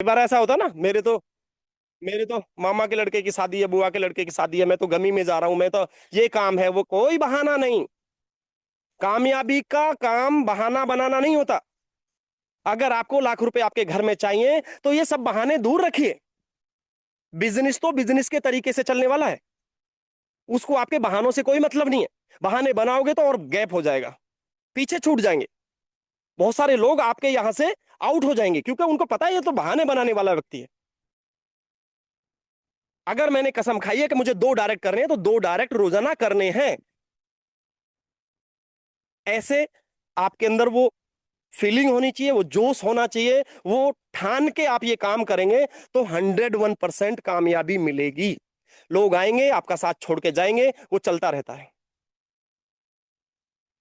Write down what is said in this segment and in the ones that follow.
बार ऐसा होता ना, मेरे तो मामा के लड़के की शादी है, बुआ के लड़के की शादी है, मैं तो गमी में जा रहा हूं, मैं तो ये काम है, वो कोई बहाना नहीं। कामयाबी का काम बहाना बनाना नहीं होता। अगर आपको लाख रुपए आपके घर में चाहिए तो ये सब बहाने दूर रखिए। बिजनेस तो बिजनेस के तरीके से चलने वाला है, उसको आपके बहानों से कोई मतलब नहीं है। बहाने बनाओगे तो और गैप हो जाएगा, पीछे छूट जाएंगे। बहुत सारे लोग आपके यहां से आउट हो जाएंगे क्योंकि उनको पता है ये तो बहाने बनाने वाला व्यक्ति है। अगर मैंने कसम खाई है कि मुझे 2 डायरेक्ट करने हैं तो 2 डायरेक्ट रोजाना करने हैं। ऐसे आपके अंदर वो फीलिंग होनी चाहिए, वो जोश होना चाहिए, वो ठान के आप ये काम करेंगे तो 101% कामयाबी मिलेगी। लोग आएंगे आपका साथ छोड़ के जाएंगे, वो चलता रहता है।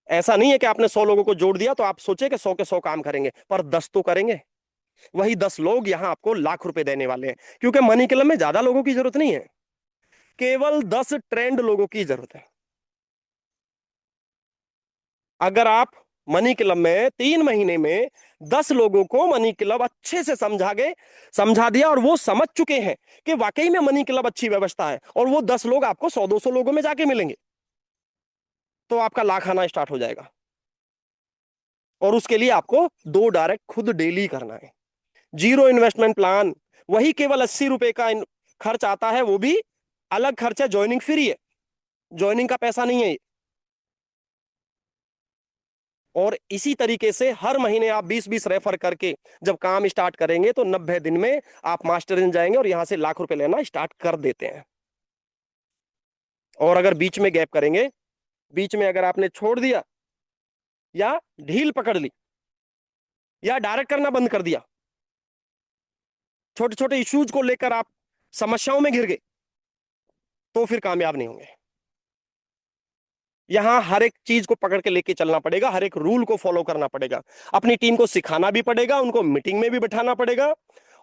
ऐसा नहीं है कि आपने 100 लोगों को जोड़ दिया तो आप सोचे कि 100 के 100 काम करेंगे, पर 10 तो करेंगे। वही 10 लोग यहां आपको लाख रुपए देने वाले हैं, क्योंकि मनी क्लब में ज्यादा लोगों की जरूरत नहीं है, केवल 10 ट्रेंड लोगों की जरूरत है। अगर आप मनी क्लब में 3 महीने में 10 लोगों को मनी क्लब अच्छे से समझा दिया और वो समझ चुके हैं कि वाकई में मनी क्लब अच्छी व्यवस्था है, और वो 10 लोग आपको 100-200 लोगों में जाके मिलेंगे, तो आपका लाख आना स्टार्ट हो जाएगा। और उसके लिए आपको 2 डायरेक्ट खुद डेली करना है। जीरो इन्वेस्टमेंट प्लान, वही केवल 80 रुपए का खर्च आता है, वो भी अलग खर्च है, ज्वाइनिंग फ्री है, ज्वाइनिंग का पैसा नहीं है ये। और इसी तरीके से हर महीने आप 20-20 रेफर करके जब काम स्टार्ट करेंगे तो 90 दिन में आप मास्टर इन जाएंगे और यहां से लाख रुपए लेना स्टार्ट कर देते हैं। और अगर बीच में गैप करेंगे, बीच में अगर आपने छोड़ दिया या ढील पकड़ ली या डायरेक्ट करना बंद कर दिया, छोटे छोटे इश्यूज को लेकर आप समस्याओं में घिर गए, तो फिर कामयाब नहीं होंगे। यहां हर एक चीज को पकड़ के लेके चलना पड़ेगा, हर एक रूल को फॉलो करना पड़ेगा, अपनी टीम को सिखाना भी पड़ेगा, उनको मीटिंग में भी बैठाना पड़ेगा,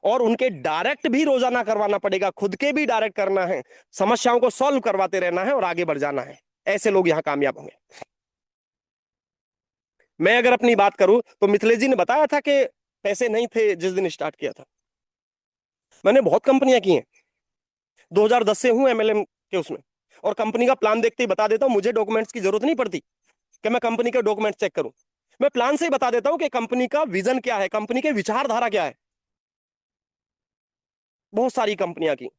और उनके डायरेक्ट भी रोजाना करवाना पड़ेगा, खुद के भी डायरेक्ट करना है, समस्याओं को सॉल्व करवाते रहना है और आगे बढ़ जाना है। ऐसे लोग यहां कामयाब होंगे। मैं अगर अपनी बात करूं तो मिथिलेश जी ने बताया था कि पैसे नहीं थे जिस दिन स्टार्ट किया था। मैंने बहुत कंपनियां की हैं, 2010 से हूं एमएलएम के उसमें, और कंपनी का प्लान देखते ही बता देता हूं, मुझे डॉक्यूमेंट्स की जरूरत नहीं पड़ती कि मैं कंपनी के डॉक्यूमेंट चेक करूं। मैं प्लान से ही बता देता हूं कि कंपनी का विजन क्या है, कंपनी के विचारधारा क्या है। बहुत सारी कंपनियां की,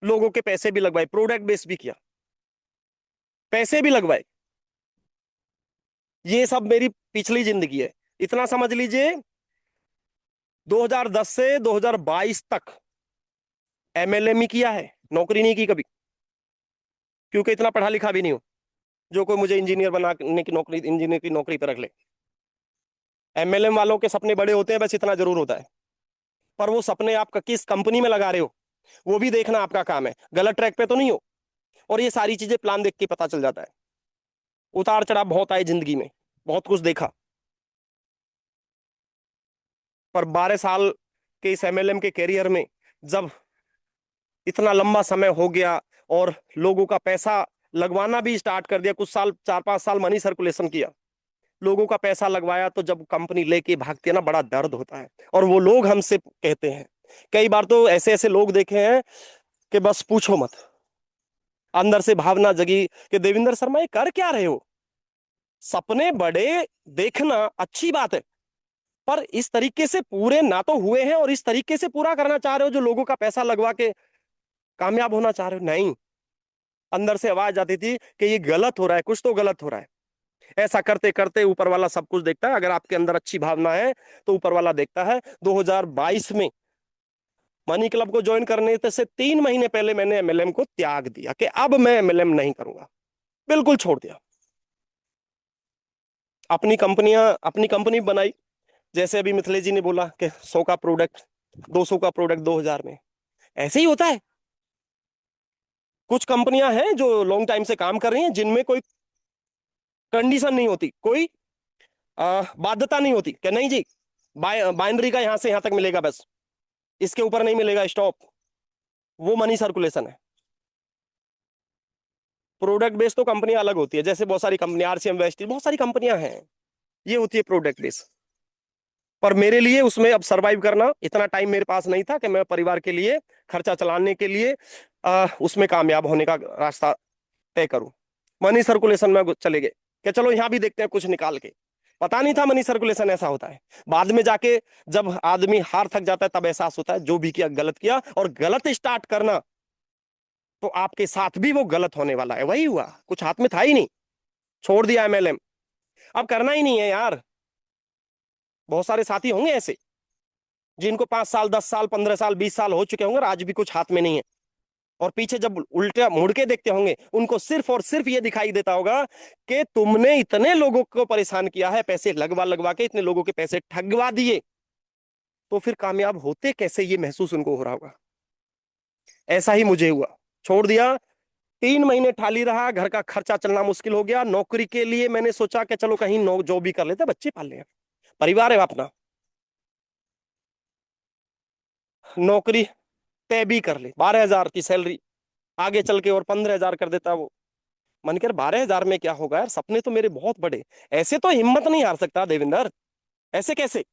लोगों के पैसे भी लगवाए, प्रोडक्ट बेस भी किया, पैसे भी लगवाए। ये सब मेरी पिछली जिंदगी है। इतना समझ लीजिए, 2010 से 2022 तक एमएलएम ही किया है, नौकरी नहीं की कभी, क्योंकि इतना पढ़ा लिखा भी नहीं हूं जो कोई मुझे इंजीनियर बनाने की नौकरी, इंजीनियर की नौकरी पर रख ले। एमएलएम वालों के सपने बड़े होते हैं, बस इतना जरूर होता है, पर वो सपने आप किस कंपनी में लगा रहे हो वो भी देखना आपका काम है, गलत ट्रैक पे तो नहीं हो। और ये सारी चीजें प्लान देख के पता चल जाता है। उतार चढ़ाव बहुत आए जिंदगी में, बहुत कुछ देखा, पर 12 साल के इस एमएलएम के कैरियर में जब इतना लंबा समय हो गया और लोगों का पैसा लगवाना भी स्टार्ट कर दिया, कुछ साल 4-5 साल मनी सर्कुलेशन किया, लोगों का पैसा लगवाया, तो जब कंपनी लेके भागती है ना, बड़ा दर्द होता है। और वो लोग हमसे कहते हैं, कई बार तो ऐसे ऐसे लोग देखे हैं कि बस पूछो मत। अंदर से भावना जगी कि देविंदर शर्मा ये कर क्या रहे हो। सपने बड़े देखना अच्छी बात है, पर इस तरीके से पूरे ना तो हुए हैं और इस तरीके से पूरा करना चाह रहे हो जो लोगों का पैसा लगवा के कामयाब होना चाह रहे हो, नहीं। अंदर से आवाज आती थी कि ये गलत हो रहा है, कुछ तो गलत हो रहा है। ऐसा करते करते ऊपर वाला सब कुछ देखता है, अगर आपके अंदर अच्छी भावना है तो ऊपर वाला देखता है। 2022 में मनी क्लब को ज्वाइन करने से 3 महीने पहले मैंने एमएलएम को त्याग दिया कि अब मैं एमएलएम नहीं करूंगा, बिल्कुल छोड़ दिया। अपनी कंपनी बनाई, जैसे अभी मिथिलेश जी ने बोला कि 100 का प्रोडक्ट, 200 का प्रोडक्ट 2000 में, ऐसे ही होता है। कुछ कंपनियां हैं जो लॉन्ग टाइम से काम कर रही हैं, जिनमें कोई कंडीशन नहीं होती, कोई बाध्यता नहीं होती कि नहीं जी बाइनरी का यहां से यहां तक मिलेगा, बस इसके ऊपर नहीं मिलेगा, स्टॉप। वो मनी सर्कुलेशन है। प्रोडक्ट बेस तो कंपनी अलग होती है, जैसे बहुत सारी कंपनी, आरसीएम वेस्ट, बहुत सारी कंपनियां हैं, ये होती है प्रोडक्ट बेस। पर मेरे लिए उसमें अब सरवाइव करना, इतना टाइम मेरे पास नहीं था कि मैं परिवार के लिए खर्चा चलाने के लिए उसमें कामयाब होने का रास्ता तय करूं। मनी सर्कुलेशन में चले गए कि चलो यहां भी देखते हैं कुछ निकाल के। पता नहीं था मनी सर्कुलेशन ऐसा होता है। बाद में जाके जब आदमी हार थक जाता है तब एहसास होता है जो भी किया गलत किया, और गलत स्टार्ट करना तो आपके साथ भी वो गलत होने वाला है। वही हुआ, कुछ हाथ में था ही नहीं, छोड़ दिया एमएलएम। अब करना ही नहीं है यार। बहुत सारे साथी होंगे ऐसे जिनको 5 साल 10 साल 15 साल 20 साल हो चुके होंगे और आज भी कुछ हाथ में नहीं है, और पीछे जब उल्टा मुड़ के देखते होंगे उनको सिर्फ और सिर्फ ये दिखाई देता होगा कि तुमने इतने लोगों को परेशान किया है, पैसे लगवा लगवा के इतने लोगों के पैसे ठगवा दिए, तो फिर कामयाब होते कैसे ये महसूस उनको हो रहा होगा। ऐसा ही मुझे हुआ, छोड़ दिया। 3 महीने खाली रहा, घर का खर्चा चलना मुश्किल हो गया। नौकरी के लिए मैंने सोचा कि चलो कहीं जॉब भी कर लेते, बच्चे पाल लें, परिवार है अपना, नौकरी तय भी कर ले, 12,000 की सैलरी, आगे चल के और 15,000 कर देता वो। मन कर 12,000 में क्या होगा यार, सपने तो मेरे बहुत बड़े। ऐसे तो हिम्मत नहीं हार सकता देवेंद्र, ऐसे कैसे?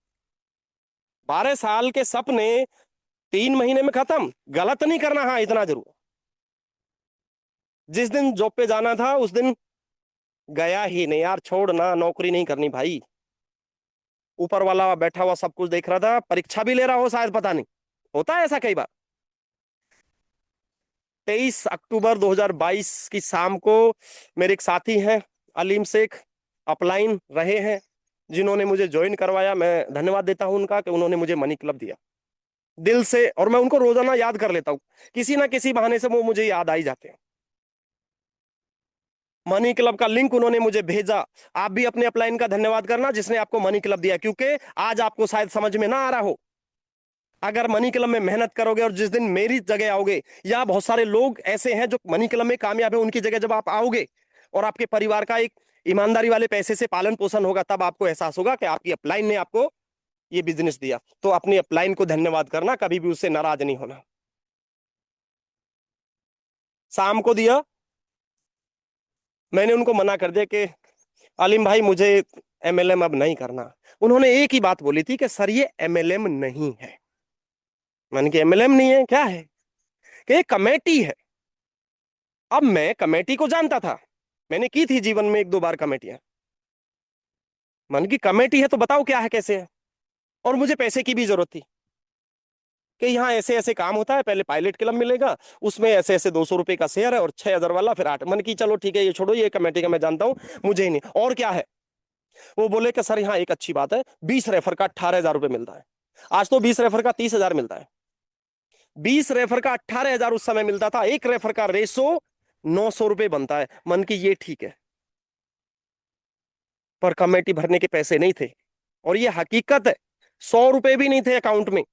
12 साल के सपने 3 महीने में खत्म। गलत नहीं करना, हाँ इतना जरूर, जिस दिन जॉब पे जाना था उस दिन गया ही नहीं यार, छोड़ना, नौकरी नहीं करनी भाई। ऊपर वाला बैठा हुआ सब कुछ देख रहा था, परीक्षा भी ले रहा हो शायद, पता नहीं, होता है ऐसा कई बार। 23 अक्टूबर 2022 की शाम को मेरे एक साथी हैं अलीम शेख, अपलाइन रहे हैं, जिन्होंने मुझे ज्वाइन करवाया। मैं धन्यवाद देता हूं उनका कि उन्होंने मुझे मनी क्लब दिया दिल से, और मैं उनको रोजाना याद कर लेता हूं, किसी ना किसी बहाने से वो मुझे याद आ ही जाते हैं। मनी क्लब का लिंक उन्होंने मुझे भेजा। आप भी अपने अपलाइन का धन्यवाद करना जिसने आपको मनी क्लब दिया, क्योंकि आज आपको शायद समझ में ना आ रहा हो, अगर मनी क्लब में मेहनत करोगे और जिस दिन मेरी जगह आओगे, या बहुत सारे लोग ऐसे हैं जो मनी क्लब में कामयाब है, उनकी जगह जब आप आओगे और आपके परिवार का एक ईमानदारी वाले पैसे से पालन पोषण होगा, तब आपको एहसास होगा कि आपकी अपलाइन ने आपको ये बिजनेस दिया। तो अपनी अपलाइन को धन्यवाद करना, कभी भी उससे नाराज नहीं होना। शाम को दिया, मैंने उनको मना कर दिया कि आलिम भाई मुझे एमएलएम अब नहीं करना। उन्होंने एक ही बात बोली थी कि सर ये एमएलएम नहीं है। मैंने कि एमएलएम नहीं है, क्या है? कि ये कमेटी है। अब मैं कमेटी को जानता था, मैंने की थी जीवन में 1-2 बार कमेटियां। मन की कमेटी है तो बताओ क्या है, कैसे है। और मुझे पैसे की भी जरूरत थी कि यहाँ ऐसे ऐसे काम होता है, पहले पायलट क्लब मिलेगा, उसमें ऐसे ऐसे 200 रुपए का शेयर है और 6,000 वाला फिर 8। मन की चलो ठीक है, ये छोड़ो, ये कमेटी का मैं जानता हूँ, मुझे ही नहीं। और क्या है? वो बोले कि सर यहाँ एक अच्छी बात है, 20 रेफर का 18,000 रुपये मिलता है। आज तो 20 रेफर का 30,000 मिलता है। 20 रेफर का 18,000 उस समय मिलता था, एक रेफर का रेशो 900 रुपये बनता है। मन की ये ठीक है, पर कमेटी भरने के पैसे नहीं थे, और ये हकीकत है, 100 रुपए भी नहीं थे अकाउंट में।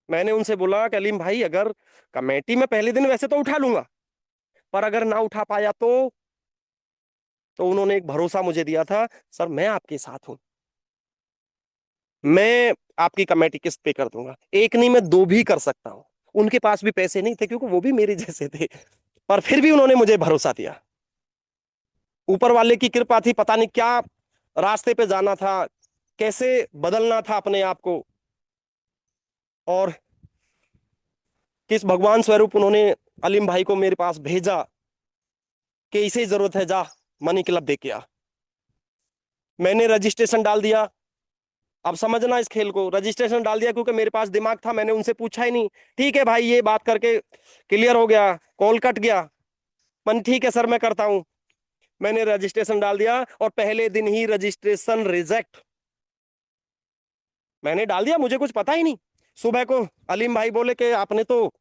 मैंने उनसे बोला कि अलीम भाई अगर कमेटी में पहले दिन वैसे तो उठा लूंगा, पर अगर ना उठा पाया तो उन्होंने एक भरोसा मुझे दिया था, सर मैं आपके साथ हूं, मैं आपकी कमेटी किस्त पे कर दूंगा, एक नहीं मैं 2 भी कर सकता हूं। उनके पास भी पैसे नहीं थे क्योंकि वो भी मेरे जैसे थे, पर फिर भी उन्होंने मुझे भरोसा दिया। ऊपर वाले की कृपा थी, पता नहीं क्या रास्ते पे जाना था, कैसे बदलना था अपने आप को, और किस भगवान स्वरूप उन्होंने अलीम भाई को मेरे पास भेजा कि इसे जरूरत है, जा मनी क्लब दे के आ। मैंने रजिस्ट्रेशन डाल दिया। अब समझना इस खेल को, रजिस्ट्रेशन डाल दिया क्योंकि मेरे पास दिमाग था, मैंने उनसे पूछा ही नहीं। ठीक है भाई, ये बात करके क्लियर हो गया, कॉल कट गया। मन ठीक है सर मैं करता हूं। मैंने रजिस्ट्रेशन डाल दिया और पहले दिन ही रजिस्ट्रेशन रिजेक्ट। मैंने डाल दिया, मुझे कुछ पता ही नहीं। सुबह को अलीम भाई बोले कि आपने तो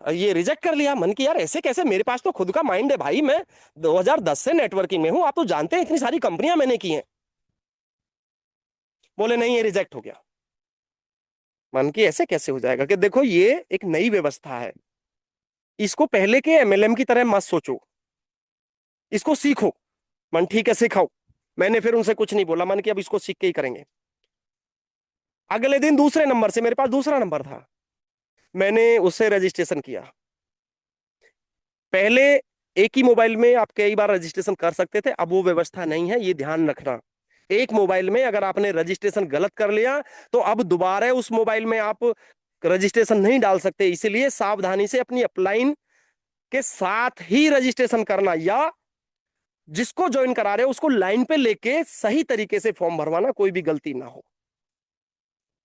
ये रिजेक्ट कर लिया। मन की यार ऐसे कैसे, मेरे पास तो खुद का माइंड है भाई, मैं 2010 से नेटवर्किंग में हूं, आप तो जानते हैं इतनी सारी कंपनियां मैंने की हैं। बोले नहीं ये रिजेक्ट हो गया। मन की ऐसे कैसे हो जाएगा, कि देखो ये एक नई व्यवस्था है, इसको पहले के एमएलएम की तरह मत सोचो, इसको सीखो। मन ठीक है सिखाओ। मैंने फिर उनसे कुछ नहीं बोला, मन की अब इसको सीख के ही करेंगे। अगले दिन दूसरे नंबर से, मेरे पास दूसरा नंबर था, मैंने उससे रजिस्ट्रेशन किया। पहले एक ही मोबाइल में आप कई बार रजिस्ट्रेशन कर सकते थे, अब वो व्यवस्था नहीं है, ये ध्यान रखना। एक मोबाइल में अगर आपने रजिस्ट्रेशन गलत कर लिया तो अब दोबारा उस मोबाइल में आप रजिस्ट्रेशन नहीं डाल सकते। इसीलिए सावधानी से अपनी अपलाइन के साथ ही रजिस्ट्रेशन करना, या जिसको ज्वाइन करा रहे हो उसको लाइन पे लेके सही तरीके से फॉर्म भरवाना, कोई भी गलती ना हो।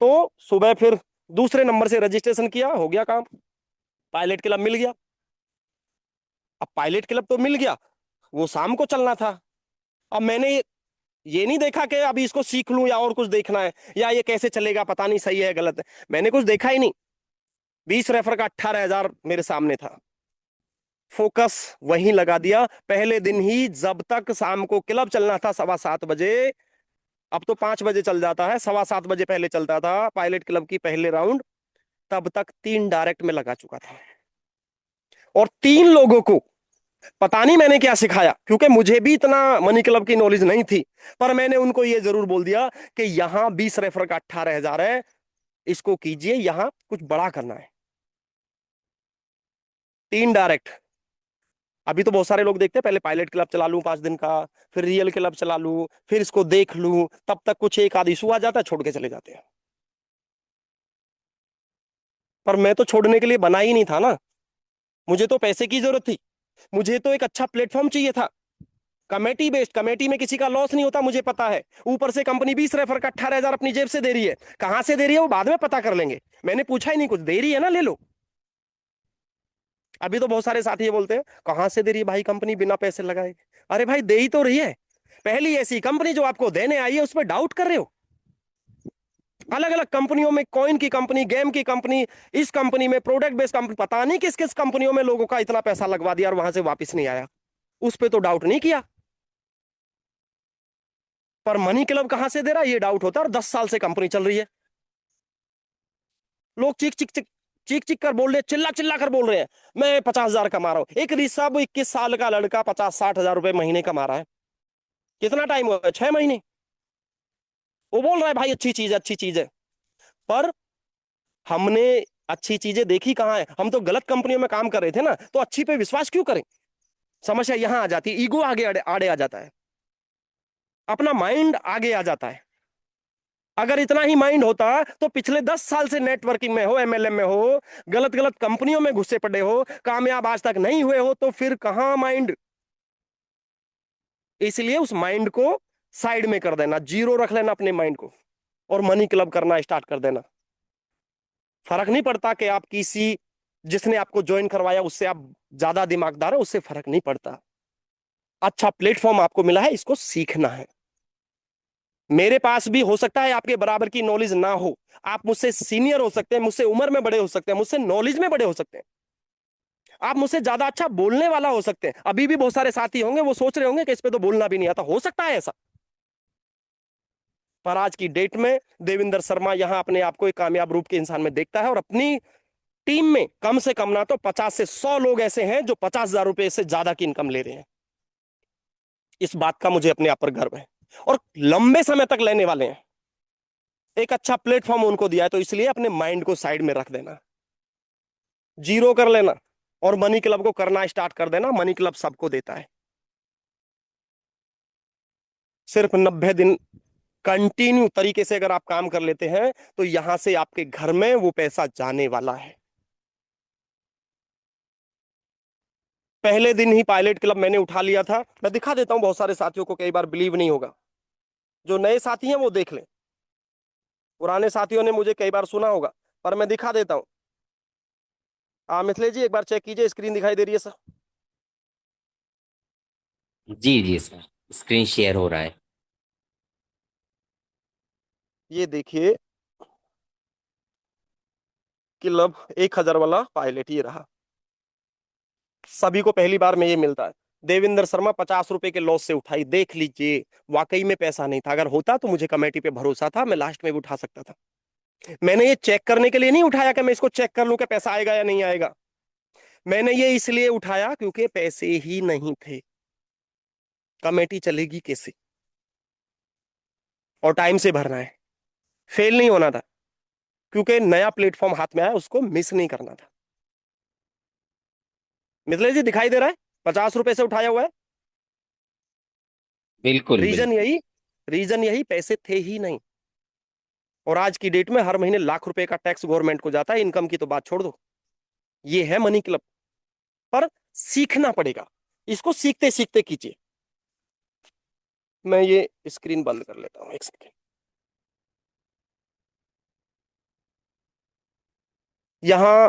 तो सुबह फिर दूसरे नंबर से रजिस्ट्रेशन किया, हो गया काम, पायलट क्लब मिल गया। अब पायलट क्लब तो मिल गया, वो शाम को चलना था। अब मैंने ये नहीं देखा कि अभी इसको सीख लूं या और कुछ देखना है, या ये कैसे चलेगा पता नहीं सही है गलत है, मैंने कुछ देखा ही नहीं। 20 रेफर का 18,000 मेरे सामने था। फोकस वहीं लगा दिया पहले दिन ही। जब तक शाम को क्लब चलना था 7:15 बजे, अब तो 5 बजे चल जाता है, 7:15 बजे पहले चलता था पायलट क्लब की पहले राउंड, तब तक 3 डायरेक्ट में लगा चुका था। और 3 लोगों को पता नहीं मैंने क्या सिखाया, क्योंकि मुझे भी इतना मनी क्लब की नॉलेज नहीं थी, पर मैंने उनको ये जरूर बोल दिया कि यहां 20 रेफर का 18,000 है, इसको कीजिए, यहां कुछ बड़ा करना है। 3 डायरेक्ट। अभी तो बहुत सारे लोग देखते हैं पहले पायलट क्लब चला लूं 5 दिन का, फिर रियल क्लब चला लूं, फिर इसको देख लूं, तब तक कुछ एक आध इशू आ जाता है, छोड़ के चले जाते हैं। पर मैं तो छोड़ने के लिए बना ही नहीं था ना, मुझे तो पैसे की जरूरत थी, मुझे तो एक अच्छा प्लेटफॉर्म चाहिए था। कमेटी बेस्ड, कमेटी में किसी का लॉस नहीं होता, मुझे पता है। ऊपर से कंपनी 20 रेफर का 18,000 अपनी जेब से दे रही है, कहां से दे रही है वो बाद में पता कर लेंगे, मैंने पूछा ही नहीं, कुछ दे रही है ना ले लो। अभी तो बहुत सारे साथी ये बोलते हैं कहां से दे रही है भाई कंपनी बिना पैसे लगाए। अरे भाई दे ही तो रही है, पहली ऐसी कंपनी जो आपको देने आई है उस पर डाउट कर रहे हो। अलग अलग कंपनियों में, कॉइन की कंपनी, गेम की कंपनी, इस कंपनी में प्रोडक्ट बेस्ड कंपनी, पता नहीं किस किस कंपनियों में लोगों का इतना पैसा लगवा दिया और वहां से वापस नहीं आया, उस पर तो डाउट नहीं किया। पर मनी क्लब कहां से दे रहा है ये डाउट होता है, और 10 साल से कंपनी चल रही है। लोग चीख चीख चीख चीख चीख कर बोल रहे हैं, चिल्ला चिल्ला कर बोल रहे हैं मैं 50,000 कमा रहा हूं। एक ऋषभ 21 साल का लड़का 50-60 हजार रुपए महीने कमा रहा है। कितना टाइम हुआ है? 6 महीने। वो बोल रहा है भाई अच्छी चीज है, अच्छी चीज है। पर हमने अच्छी चीजें देखी कहाँ है? हम तो गलत कंपनियों में काम कर रहे थे ना, तो अच्छी पे विश्वास क्यों करें? समस्या यहां आ जाती है, ईगो आगे आड़े आड़े आ जाता है, अपना माइंड आगे आ जाता है। अगर इतना ही माइंड होता तो पिछले 10 साल से नेटवर्किंग में हो, एमएलएम में हो, गलत गलत कंपनियों में घुसे पड़े हो, कामयाब आज तक नहीं हुए हो, तो फिर कहां माइंड। इसलिए उस माइंड को साइड में कर देना, जीरो रख लेना अपने माइंड को, और मनी क्लब करना स्टार्ट कर देना। फर्क नहीं पड़ता कि आप किसी, जिसने आपको ज्वाइन करवाया उससे आप ज्यादा दिमागदार है, उससे फर्क नहीं पड़ता। अच्छा प्लेटफॉर्म आपको मिला है, इसको सीखना है। मेरे पास भी हो सकता है आपके बराबर की नॉलेज ना हो, आप मुझसे सीनियर हो सकते हैं, मुझसे उम्र में बड़े हो सकते हैं, मुझसे नॉलेज में बड़े हो सकते हैं, आप मुझसे ज्यादा अच्छा बोलने वाला हो सकते हैं। अभी भी बहुत सारे साथी होंगे वो सोच रहे होंगे कि इस पे तो बोलना भी नहीं आता, हो सकता है ऐसा। पर आज की डेट में देविंदर शर्मा यहां अपने आप को एक कामयाब रूप के इंसान में देखता है, और अपनी टीम में कम से कम ना तो 50 से 100 लोग ऐसे हैं जो 50,000 रुपए से ज्यादा की इनकम ले रहे हैं। इस बात का मुझे अपने आप पर गर्व है, और लंबे समय तक लेने वाले हैं। एक अच्छा प्लेटफॉर्म उनको दिया है, तो इसलिए अपने माइंड को साइड में रख देना, जीरो कर लेना, और मनी क्लब को करना स्टार्ट कर देना। मनी क्लब सबको देता है। सिर्फ 90 दिन कंटिन्यू तरीके से अगर आप काम कर लेते हैं तो यहां से आपके घर में वो पैसा जाने वाला है। पहले दिन ही पायलट क्लब मैंने उठा लिया था। मैं दिखा देता हूं बहुत सारे साथियों को, कई बार बिलीव नहीं होगा। जो नए साथी हैं वो देख लें, पुराने साथियों ने मुझे कई बार सुना होगा, पर मैं दिखा देता हूं। मिथिलेश जी एक बार चेक कीजिए, स्क्रीन दिखाई दे रही है सर? जी जी सर, स्क्रीन शेयर हो रहा है। ये देखिए, क्लब 1,000 वाला पायलट ये रहा। सभी को पहली बार में ये मिलता है। देवेंद्र शर्मा 50 रुपए के लॉस से उठाई, देख लीजिए। वाकई में पैसा नहीं था, अगर होता तो मुझे कमेटी पे भरोसा था, मैं लास्ट में भी उठा सकता था। मैंने ये चेक करने के लिए नहीं उठाया कि मैं इसको चेक कर लूं कि पैसा आएगा या नहीं आएगा। मैंने ये इसलिए उठाया क्योंकि पैसे ही नहीं थे, कमेटी चलेगी कैसे, और टाइम से भरना है, फेल नहीं होना था, क्योंकि नया प्लेटफॉर्म हाथ में आया, उसको मिस नहीं करना था। मिथिलेश जी दिखाई दे रहा है? 50 रुपए से उठाया हुआ है। बिल्कुल रीजन बिल्कुल। यही रीजन यही, पैसे थे ही नहीं। और आज की डेट में हर महीने लाख रुपए का टैक्स गवर्नमेंट को जाता है, इनकम की तो बात छोड़ दो। ये है मनी क्लब। पर सीखना पड़ेगा, इसको सीखते सीखते कीजिए। मैं ये स्क्रीन बंद कर लेता हूं, एक सेकेंड। यहां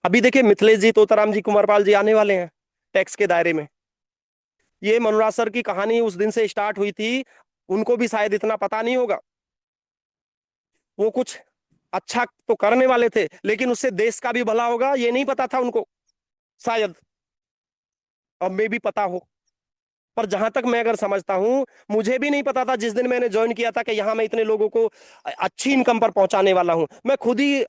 अभी देखिए, मिथिलेश जी, तोताराम जी, कुमारपाल जी आने वाले हैं टैक्स के दायरे में। ये मनोराज सर की कहानी उस दिन से स्टार्ट हुई थी, उनको भी शायद इतना पता नहीं होगा। वो कुछ अच्छा तो करने वाले थे, लेकिन उससे देश का भी भला होगा ये नहीं पता था उनको, शायद। अब में भी पता हो, पर जहां तक मैं अगर समझता हूं, मुझे भी नहीं पता था जिस दिन मैंने ज्वाइन किया था कि यहां मैं इतने लोगों को अच्छी इनकम पर पहुंचाने वाला हूं। मैं खुद ही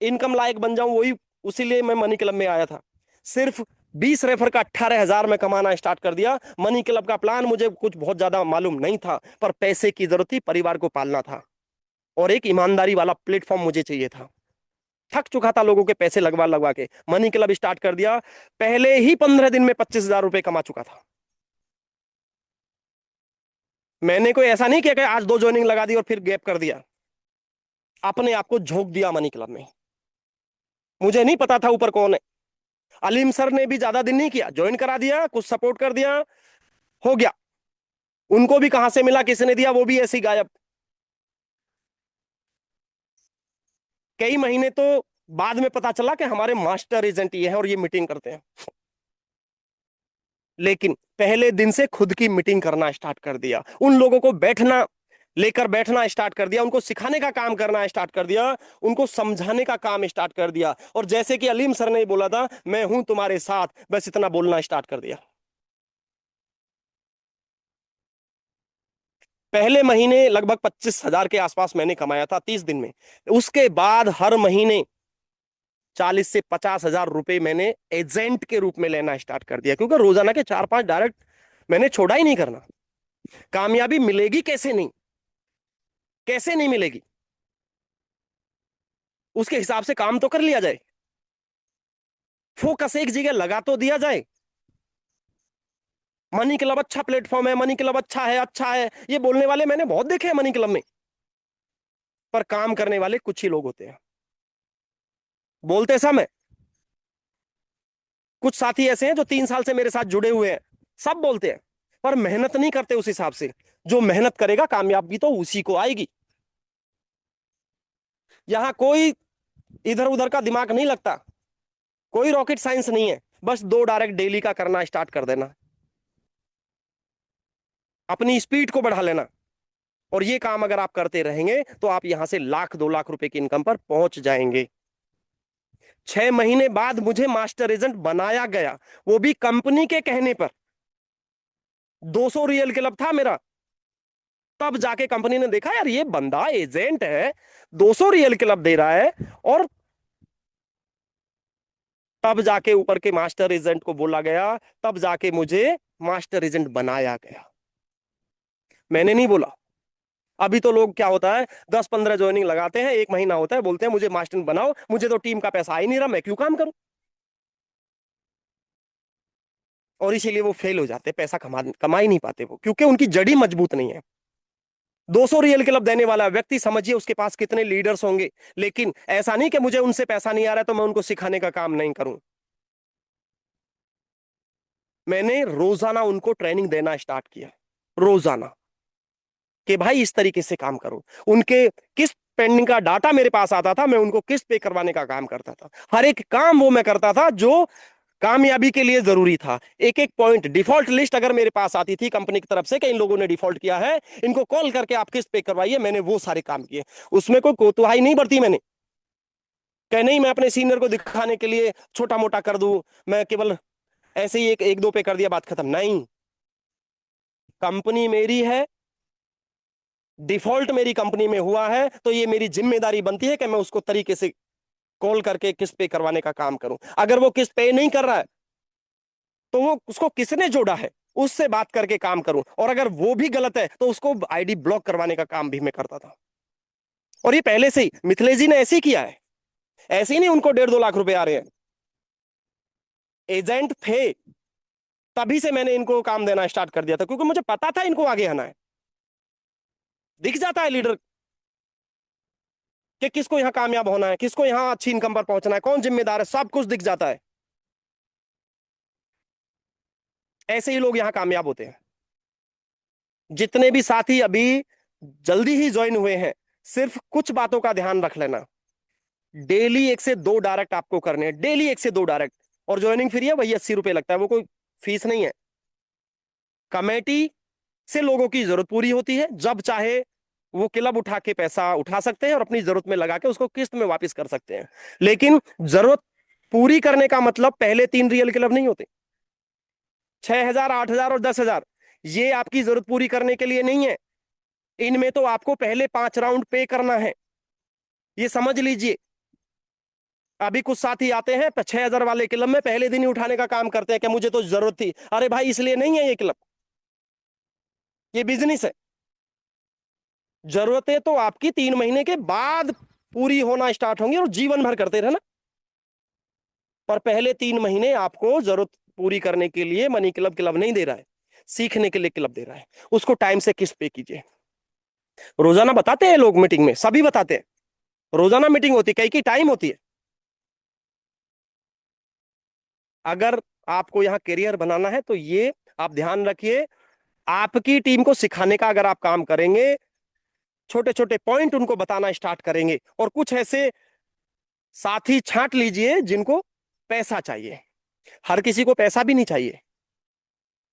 इनकम लायक बन जाऊं, वही उसीलिए मैं मनी क्लब में आया था। सिर्फ 20 रेफर का 18,000 में कमाना स्टार्ट कर दिया। मनी क्लब का प्लान मुझे कुछ बहुत ज्यादा मालूम नहीं था, पर पैसे की जरूरत थी, परिवार को पालना था, और एक ईमानदारी वाला प्लेटफॉर्म मुझे चाहिए था। थक चुका था लोगों के पैसे लगवा लगवा के, मनी क्लब स्टार्ट कर दिया। पहले ही 15 दिन में 25,000 रुपए कमा चुका था। मैंने कोई ऐसा नहीं किया कि आज 2 ज्वाइनिंग लगा दी और फिर गैप कर दिया। अपने आप को झोंक दिया मनी क्लब में। मुझे नहीं पता था ऊपर कौन है। अलीम सर ने भी ज्यादा दिन नहीं किया, ज्वाइन करा दिया, कुछ सपोर्ट कर दिया, हो गया। उनको भी कहां से मिला, किसने दिया, वो भी ऐसे ही गायब। कई महीने तो बाद में पता चला कि हमारे मास्टर एजेंट ये है और ये मीटिंग करते हैं। लेकिन पहले दिन से खुद की मीटिंग करना स्टार्ट कर दिया, उन लोगों को बैठना लेकर बैठना स्टार्ट कर दिया, उनको सिखाने का काम करना स्टार्ट कर दिया, उनको समझाने का काम स्टार्ट कर दिया। और जैसे कि अलीम सर ने बोला था, मैं हूं तुम्हारे साथ, बस इतना बोलना स्टार्ट कर दिया। पहले महीने लगभग 25,000 के आसपास मैंने कमाया था 30 दिन में। उसके बाद हर महीने 40 से 50 हजार रुपए मैंने एजेंट के रूप में लेना स्टार्ट कर दिया, क्योंकि रोजाना के 4-5 डायरेक्ट मैंने छोड़ा ही नहीं करना। कामयाबी मिलेगी कैसे नहीं, कैसे नहीं मिलेगी, उसके हिसाब से काम तो कर लिया जाए, फोकस एक जगह लगा तो दिया जाए। मनी क्लब अच्छा प्लेटफॉर्म है, मनी क्लब अच्छा है, अच्छा है, ये बोलने वाले मैंने बहुत देखे हैं मनी क्लब में, पर काम करने वाले कुछ ही लोग होते हैं। बोलते समय कुछ साथी ऐसे हैं जो 3 साल से मेरे साथ जुड़े हुए हैं, सब बोलते हैं, पर मेहनत नहीं करते उस हिसाब से। जो मेहनत करेगा कामयाबी तो उसी को आएगी। यहां कोई इधर उधर का दिमाग नहीं लगता, कोई रॉकेट साइंस नहीं है, बस 2 डायरेक्ट डेली का करना स्टार्ट कर देना, अपनी स्पीड को बढ़ा लेना। और ये काम अगर आप करते रहेंगे तो आप यहां से लाख 2 लाख रुपए की इनकम पर पहुंच जाएंगे। 6 महीने बाद मुझे मास्टर एजेंट बनाया गया, वो भी कंपनी के कहने पर। 200 रियल क्लब था मेरा, तब जाके कंपनी ने देखा यार ये बंदा एजेंट है, 200 रियल क्लब दे रहा है, और तब जाके ऊपर के मास्टर एजेंट को बोला गया, तब जाके मुझे मास्टर एजेंट बनाया गया। मैंने नहीं बोला। अभी तो लोग क्या होता है, 10-15 ज्वाइनिंग लगाते हैं, 1 महीना होता है, बोलते हैं मुझे मास्टर बनाओ, मुझे तो टीम का पैसा आ ही नहीं रहा, मैं क्यों काम करूं। और इसीलिए वो फेल हो जाते, पैसा कमा ही नहीं पाते वो, क्योंकि उनकी जड़ी मजबूत नहीं है। 200 रियल क्लब देने वाला व्यक्ति समझिए उसके पास कितने लीडर्स होंगे। लेकिन ऐसा नहीं कि मुझे उनसे पैसा नहीं आ रहा है तो मैं उनको सिखाने का काम नहीं करूं। मैंने रोजाना उनको ट्रेनिंग देना स्टार्ट किया, रोजाना, कि भाई इस तरीके से काम करो। उनके किस्त पेंडिंग का डाटा मेरे पास आता था, मैं उनको किस्त पे करवाने का काम करता था। हर एक काम वो मैं करता था जो कामयाबी के लिए जरूरी था। एक एक पॉइंट, डिफॉल्ट लिस्ट अगर मेरे पास आती थी कंपनी की तरफ से कि इन लोगों ने डिफॉल्ट किया है, इनको कॉल करके आप किस्त पे करवाइए, मैंने वो सारे काम किए। उसमें कोई कोताही नहीं बरती मैंने, कह नहीं मैं अपने सीनियर को दिखाने के लिए छोटा मोटा कर दूं, मैं केवल ऐसे ही एक एक दो पे कर दिया, बात खत्म। नहीं, कंपनी मेरी है, डिफॉल्ट मेरी कंपनी में हुआ है, तो ये मेरी जिम्मेदारी बनती है कि मैं उसको तरीके से कॉल करके किस्त पे करवाने का काम करूं। अगर वो किस्त पे नहीं कर रहा है तो वो उसको किसने जोड़ा है उससे बात करके काम करूं, और अगर वो भी गलत है तो उसको आईडी ब्लॉक करवाने का काम भी मैं करता था। और ये पहले से ही मिथिलेश जी ने ऐसे ही किया है, ऐसे ही नहीं उनको 1.5-2 लाख रुपए आ रहे हैं। एजेंट थे, तभी से मैंने इनको काम देना स्टार्ट कर दिया था, क्योंकि मुझे पता था इनको आगे आना है। दिख जाता है लीडर कि किसको यहां कामयाब होना है, किसको यहां अच्छी इनकम पर पहुंचना है, कौन जिम्मेदार है, सब कुछ दिख जाता है। ऐसे ही लोग यहां कामयाब होते हैं। जितने भी साथी अभी जल्दी ही ज्वाइन हुए हैं, सिर्फ कुछ बातों का ध्यान रख लेना। डेली 1 से 2 डायरेक्ट आपको करने हैं, डेली 1 से 2 डायरेक्ट। और ज्वाइनिंग फ्री है, वही 80 रुपए लगता है, वो कोई फीस नहीं है। कमेटी से लोगों की जरूरत पूरी होती है, जब चाहे वो क्लब उठा के पैसा उठा सकते हैं और अपनी जरूरत में लगा के उसको किस्त में वापस कर सकते हैं। लेकिन जरूरत पूरी करने का मतलब पहले 3 रियल क्लब नहीं होते। 6,000, 8,000 और 10,000, ये आपकी जरूरत पूरी करने के लिए नहीं है। इनमें तो आपको पहले 5 राउंड पे करना है, ये समझ लीजिए। अभी कुछ साथी आते हैं 6,000 वाले क्लब में पहले दिन ही उठाने का काम करते हैं कि मुझे तो जरूरत थी। अरे भाई, इसलिए नहीं है ये क्लब, ये बिजनेस है। जरूरतें तो आपकी 3 महीने के बाद पूरी होना स्टार्ट होंगी और जीवन भर करते रहना। पर पहले 3 महीने आपको जरूरत पूरी करने के लिए मनी क्लब क्लब नहीं दे रहा है, सीखने के लिए क्लब दे रहा है। उसको टाइम से किस्त पे कीजिए। रोजाना बताते हैं लोग, मीटिंग में सभी बताते हैं, रोजाना मीटिंग होती है, कई की टाइम होती है। अगर आपको यहाँ करियर बनाना है तो ये आप ध्यान रखिए। आपकी टीम को सिखाने का अगर आप काम करेंगे, छोटे छोटे पॉइंट उनको बताना स्टार्ट करेंगे, और कुछ ऐसे साथी छांट लीजिए जिनको पैसा चाहिए। हर किसी को पैसा भी नहीं चाहिए।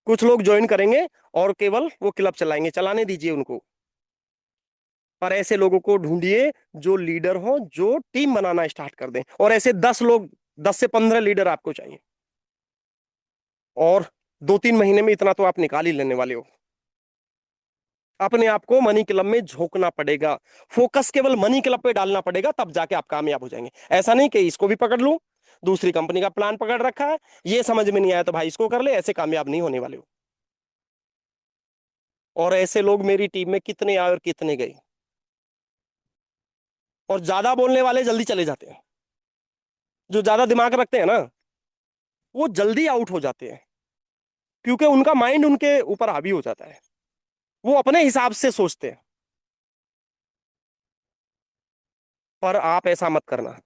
कुछ लोग ज्वाइन करेंगे और केवल वो क्लब चलाएंगे, चलाने दीजिए उनको। पर ऐसे लोगों को ढूंढिए जो लीडर हो, जो टीम बनाना स्टार्ट कर दें। और ऐसे 10 लोग, 10 से 15 लीडर आपको चाहिए। और 2-3 महीने में इतना तो आप निकाल ही लेने वाले हो। अपने आप को मनी क्लब में झोंकना पड़ेगा, फोकस केवल मनी क्लब पे डालना पड़ेगा, तब जाके आप कामयाब हो जाएंगे। ऐसा नहीं कि इसको भी पकड़ लूं, दूसरी कंपनी का प्लान पकड़ रखा है, ये समझ में नहीं आया तो भाई इसको कर ले, ऐसे कामयाब नहीं होने वाले हो। और ऐसे लोग मेरी टीम में कितने आए और कितने गए। और ज्यादा बोलने वाले जल्दी चले जाते हैं, जो ज्यादा दिमाग रखते हैं ना, वो जल्दी आउट हो जाते हैं, क्योंकि उनका माइंड उनके ऊपर हावी हो जाता है, वो अपने हिसाब से सोचते हैं। पर आप ऐसा मत करना।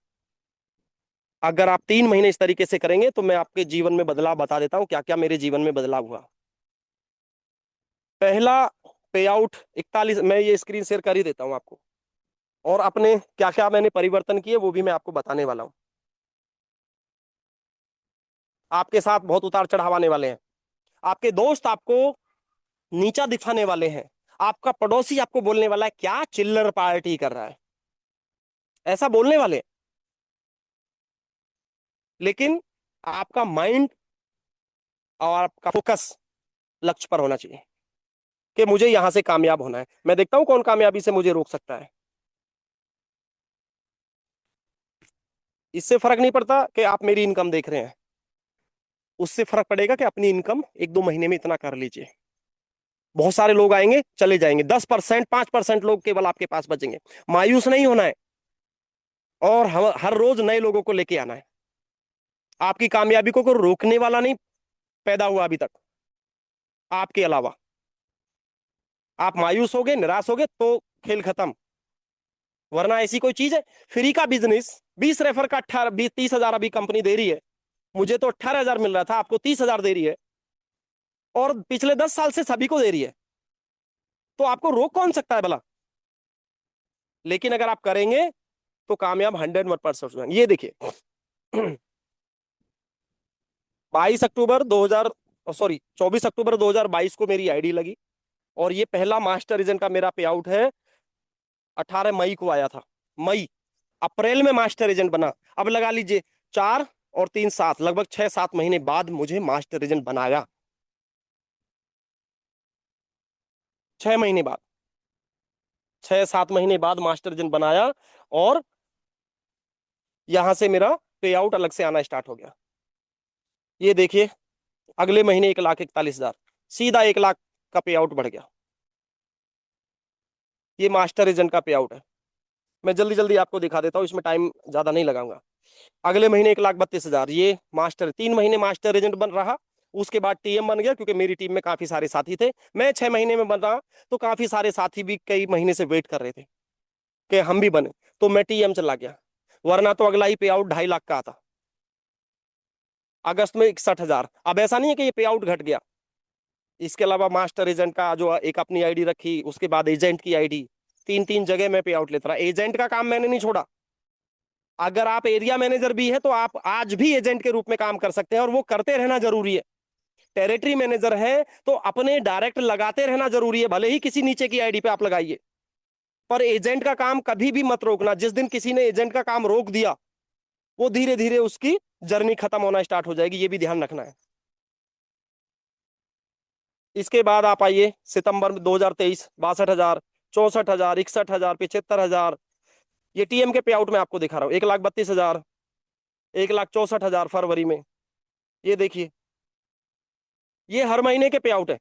अगर आप 3 महीने इस तरीके से करेंगे तो मैं आपके जीवन में बदलाव बता देता हूं, क्या क्या मेरे जीवन में बदलाव हुआ। पहला पे आउट 41, मैं ये स्क्रीन शेयर कर ही देता हूं आपको, और अपने क्या क्या मैंने परिवर्तन किए वो भी मैं आपको बताने वाला हूं। आपके साथ बहुत उतार चढ़ाव आने वाले हैं, आपके दोस्त आपको नीचा दिखाने वाले हैं, आपका पड़ोसी आपको बोलने वाला है क्या चिल्लर पार्टी कर रहा है, ऐसा बोलने वाले हैं। लेकिन आपका माइंड और आपका फोकस लक्ष्य पर होना चाहिए कि मुझे यहां से कामयाब होना है। मैं देखता हूं कौन कामयाबी से मुझे रोक सकता है। इससे फर्क नहीं पड़ता कि आप मेरी इनकम देख रहे हैं, उससे फर्क पड़ेगा कि अपनी इनकम 1-2 महीने में इतना कर लीजिए। बहुत सारे लोग आएंगे चले जाएंगे, 10%, 5% लोग केवल आपके पास बचेंगे। मायूस नहीं होना है, और हर रोज नए लोगों को लेके आना है। आपकी कामयाबी को कोई रोकने वाला नहीं पैदा हुआ अभी तक आपके अलावा। आप मायूस हो गए, निराश हो गए तो खेल खत्म। वरना ऐसी कोई चीज है, फ्री का बिजनेस 20 रेफर का 30,000 अभी कंपनी दे रही है। मुझे तो 18,000 मिल रहा था, आपको 30,000 दे रही है, और पिछले 10 साल से सभी को दे रही है। तो आपको रोक कौन सकता है भला। लेकिन अगर आप करेंगे तो कामयाब 100% ये देखिए। 24 अक्टूबर 2022 को मेरी आईडी लगी, और ये पहला मास्टर एजेंट का मेरा पे आउट है 18 मई को आया था। मई, अप्रैल में मास्टर एजेंट बना। अब लगा लीजिए 4 और 3 7, लगभग 6-7 महीने बाद मुझे मास्टर एजेंट बनाया। 6 महीने बाद, 6-7 महीने बाद मास्टर एजेंट बनाया, और यहां से मेरा पे आउट अलग से आना स्टार्ट हो गया। ये देखिए, अगले महीने 1,41,000, सीधा 1 लाख का पे आउट बढ़ गया। ये मास्टर एजेंट का पे आउट है। मैं जल्दी जल्दी आपको दिखा देता हूँ, इसमें टाइम ज्यादा नहीं लगाऊंगा। अगले महीने 1,32,000, ये मास्टर, 3 महीने मास्टर एजेंट बन रहा, उसके बाद टीएम बन गया, क्योंकि मेरी टीम में काफी सारे साथी थे। मैं 6 महीने में बना, तो काफी सारे साथी भी कई महीने से वेट कर रहे थे कि हम भी बने, तो मैं टीएम चला गया। वरना तो अगला ही पे आउट 2.5 लाख का आता, अगस्त में 61,000। अब ऐसा नहीं है कि ये पे आउट घट गया। इसके अलावा मास्टर एजेंट का जो एक अपनी आईडी रखी, उसके बाद एजेंट की आईडी, 3-3 जगह मैं पे आउट लेता रहा। एजेंट का काम मैंने नहीं छोड़ा। अगर आप एरिया मैनेजर भी है तो आप आज भी एजेंट के रूप में काम कर सकते हैं, और वो करते रहना जरूरी है। टेरिटरी मैनेजर है तो अपने डायरेक्ट लगाते रहना जरूरी है, भले ही किसी नीचे की आईडी पे आप लगाइए। पर एजेंट का काम कभी भी मत रोकना। जिस दिन किसी ने एजेंट का काम रोक दिया, वो धीरे धीरे उसकी जर्नी खत्म होना स्टार्ट हो जाएगी, ये भी ध्यान रखना है। इसके बाद आप आइए सितंबर में 2023, 62,000, 64,000, 61,000, 75,000। ये टीएम के पे आउट में आपको दिखा रहा हूँ। 1,32,000, 1,64,000 फरवरी में। ये देखिए, ये हर महीने के पे आउट है,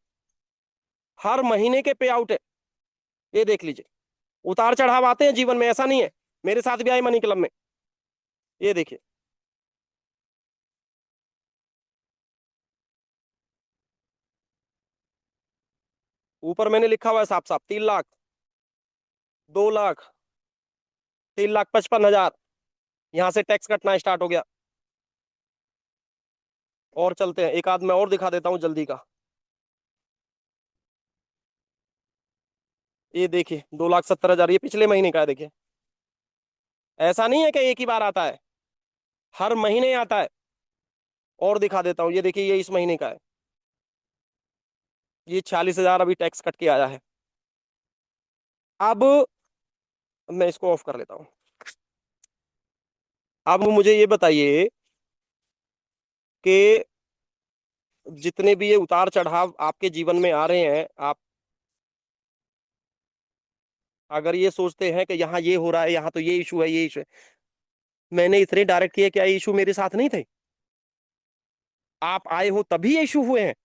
हर महीने के पे आउट है। ये देख लीजिए, उतार चढ़ाव आते हैं जीवन में, ऐसा नहीं है। मेरे साथ भी आए मनी क्लब में। ये देखिए, ऊपर मैंने लिखा हुआ है साफ साफ, 3 लाख, 2 लाख, 3,55,000। यहां से टैक्स कटना स्टार्ट हो गया। और चलते हैं, एक आध मैं और दिखा देता हूं जल्दी का। ये देखिए, 2,70,000, ये पिछले महीने का है। देखिए, ऐसा नहीं है कि एक ही बार आता है, हर महीने आता है। और दिखा देता हूँ, ये देखिए, ये इस महीने का है। ये 46,000 अभी टैक्स कट के आया है। अब मैं इसको ऑफ कर लेता हूँ। अब मुझे ये बताइए कि जितने भी ये उतार चढ़ाव आपके जीवन में आ रहे हैं, आप अगर ये सोचते हैं कि यहाँ ये हो रहा है, यहाँ तो ये इशू है, ये इशू है, मैंने इतने डायरेक्ट किए, क्या ये इशू मेरे साथ नहीं थे? आप आए हो तभी ये इशू हुए हैं।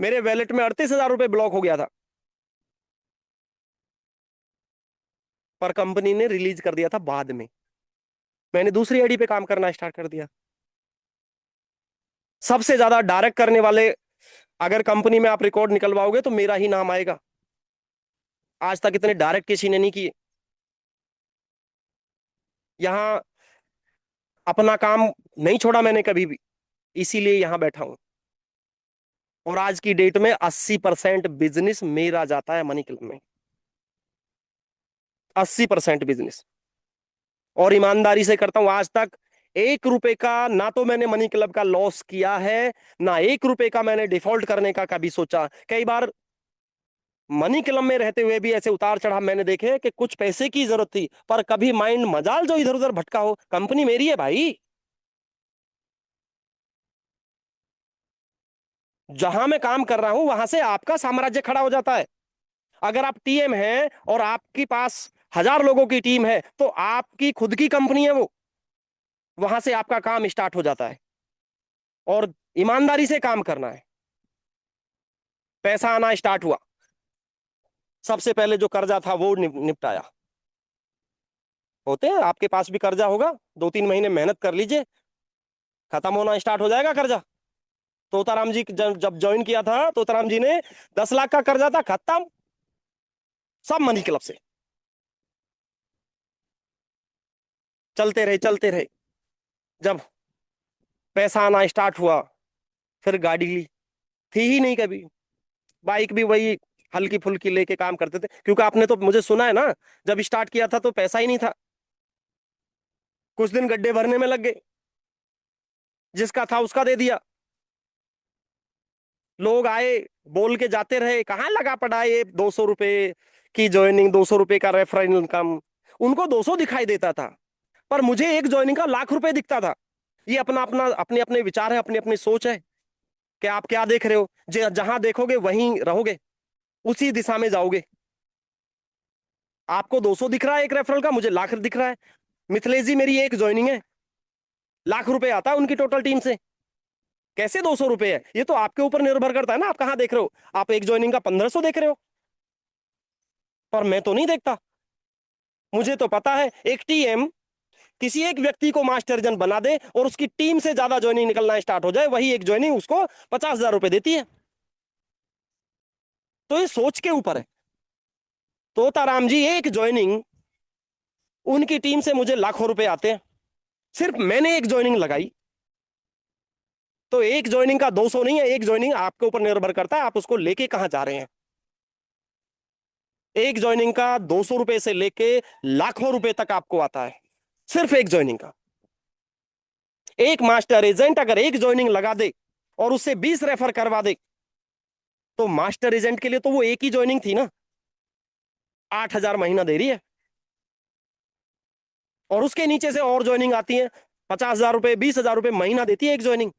मेरे वैलेट में 38,000 रुपये ब्लॉक हो गया था, पर कंपनी ने रिलीज कर दिया था बाद में। मैंने दूसरी आईडी पे काम करना स्टार्ट कर दिया। सबसे ज्यादा डायरेक्ट करने वाले, अगर कंपनी में आप रिकॉर्ड निकलवाओगे तो मेरा ही नाम आएगा। आज तक इतने डायरेक्ट किसी ने नहीं किए। यहां अपना काम नहीं छोड़ा मैंने कभी भी, इसीलिए यहां बैठा हूं। और आज की डेट में 80% बिजनेस मेरा जाता है मनी क्लब में। 80% बिजनेस, और ईमानदारी से करता हूं। आज तक 1 रुपए का ना तो मैंने मनी क्लब का लॉस किया है, ना 1 रुपए का मैंने डिफॉल्ट करने का कभी सोचा। कई बार मनी क्लब में रहते हुए भी ऐसे उतार चढ़ाव मैंने देखे कि कुछ पैसे की जरूरत थी, पर कभी माइंड मजाल जो इधर उधर भटका हो। कंपनी मेरी है भाई, जहां मैं काम कर रहा हूं वहां से आपका साम्राज्य खड़ा हो जाता है। अगर आप टीएम हैं और आपके पास 1,000 लोगों की टीम है, तो आपकी खुद की कंपनी है वो। वहां से आपका काम स्टार्ट हो जाता है, और ईमानदारी से काम करना है। पैसा आना स्टार्ट हुआ, सबसे पहले जो कर्जा था वो निपटाया। होते हैं, आपके पास भी कर्जा होगा, 2-3 महीने मेहनत कर लीजिए, खत्म होना स्टार्ट हो जाएगा कर्जा। तोताराम जी जब ज्वाइन किया था, तोताराम जी ने 10 लाख का कर्जा था, खत्म, सब मनी क्लब से। चलते रहे चलते रहे। जब पैसा आना स्टार्ट हुआ, फिर गाड़ी ली, थी ही नहीं कभी। बाइक भी वही हल्की फुल्की लेके काम करते थे, क्योंकि आपने तो मुझे सुना है ना, जब स्टार्ट किया था तो पैसा ही नहीं था। कुछ दिन गड्ढे भरने में लग गए, जिसका था उसका दे दिया। लोग आए, बोल के जाते रहे, कहाँ लगा पड़ा ये 200 रुपए की ज्वाइनिंग, 200 रुपए का रेफरल इनकम। उनको 200 दिखाई देता था, पर मुझे एक ज्वाइनिंग का लाख रुपए दिखता था। ये अपना अपना अपने अपने विचार है, अपनी अपनी सोच है कि आप क्या देख रहे हो। जहां देखोगे वहीं रहोगे, उसी दिशा में जाओगे। आपको 200 दिख रहा है एक रेफरल का, मुझे लाख दिख रहा है। मिथिलेश जी मेरी एक ज्वाइनिंग है, लाख रुपए आता है उनकी टोटल टीम से। कैसे 200 रुपए है? ये तो आपके ऊपर निर्भर करता है ना, आप कहां देख रहे हो। आप एक ज्वाइनिंग का 1,500 देख रहे हो, पर मैं तो नहीं देखता। मुझे तो पता है एक टीएम किसी एक व्यक्ति को मास्टर एजेंट बना दे और उसकी टीम से ज्यादा ज्वाइनिंग निकलना स्टार्ट हो जाए, वही एक ज्वाइनिंग उसको 50,000 रुपए देती है। तो ये सोच के ऊपर है। तोताराम जी, एक ज्वाइनिंग, उनकी टीम से मुझे लाखों रुपए आते हैं। सिर्फ मैंने एक ज्वाइनिंग लगाई, तो एक ज्वाइनिंग का 200 नहीं है, एक ज्वाइनिंग आपके ऊपर निर्भर करता है आप उसको लेके कहां जा रहे हैं। एक ज्वाइनिंग का 200 रुपए से लेके लाखों रुपए तक आपको आता है, सिर्फ एक ज्वाइनिंग का। एक मास्टर एजेंट अगर एक ज्वाइनिंग लगा दे और उससे 20 रेफर करवा दे, तो मास्टर एजेंट के लिए तो वो एक ही ज्वाइनिंग थी ना, 8,000 महीना दे रही है। और उसके नीचे से और ज्वाइनिंग आती है, 50,000 रुपए, 20,000 रुपए महीना देती है एक ज्वाइनिंग।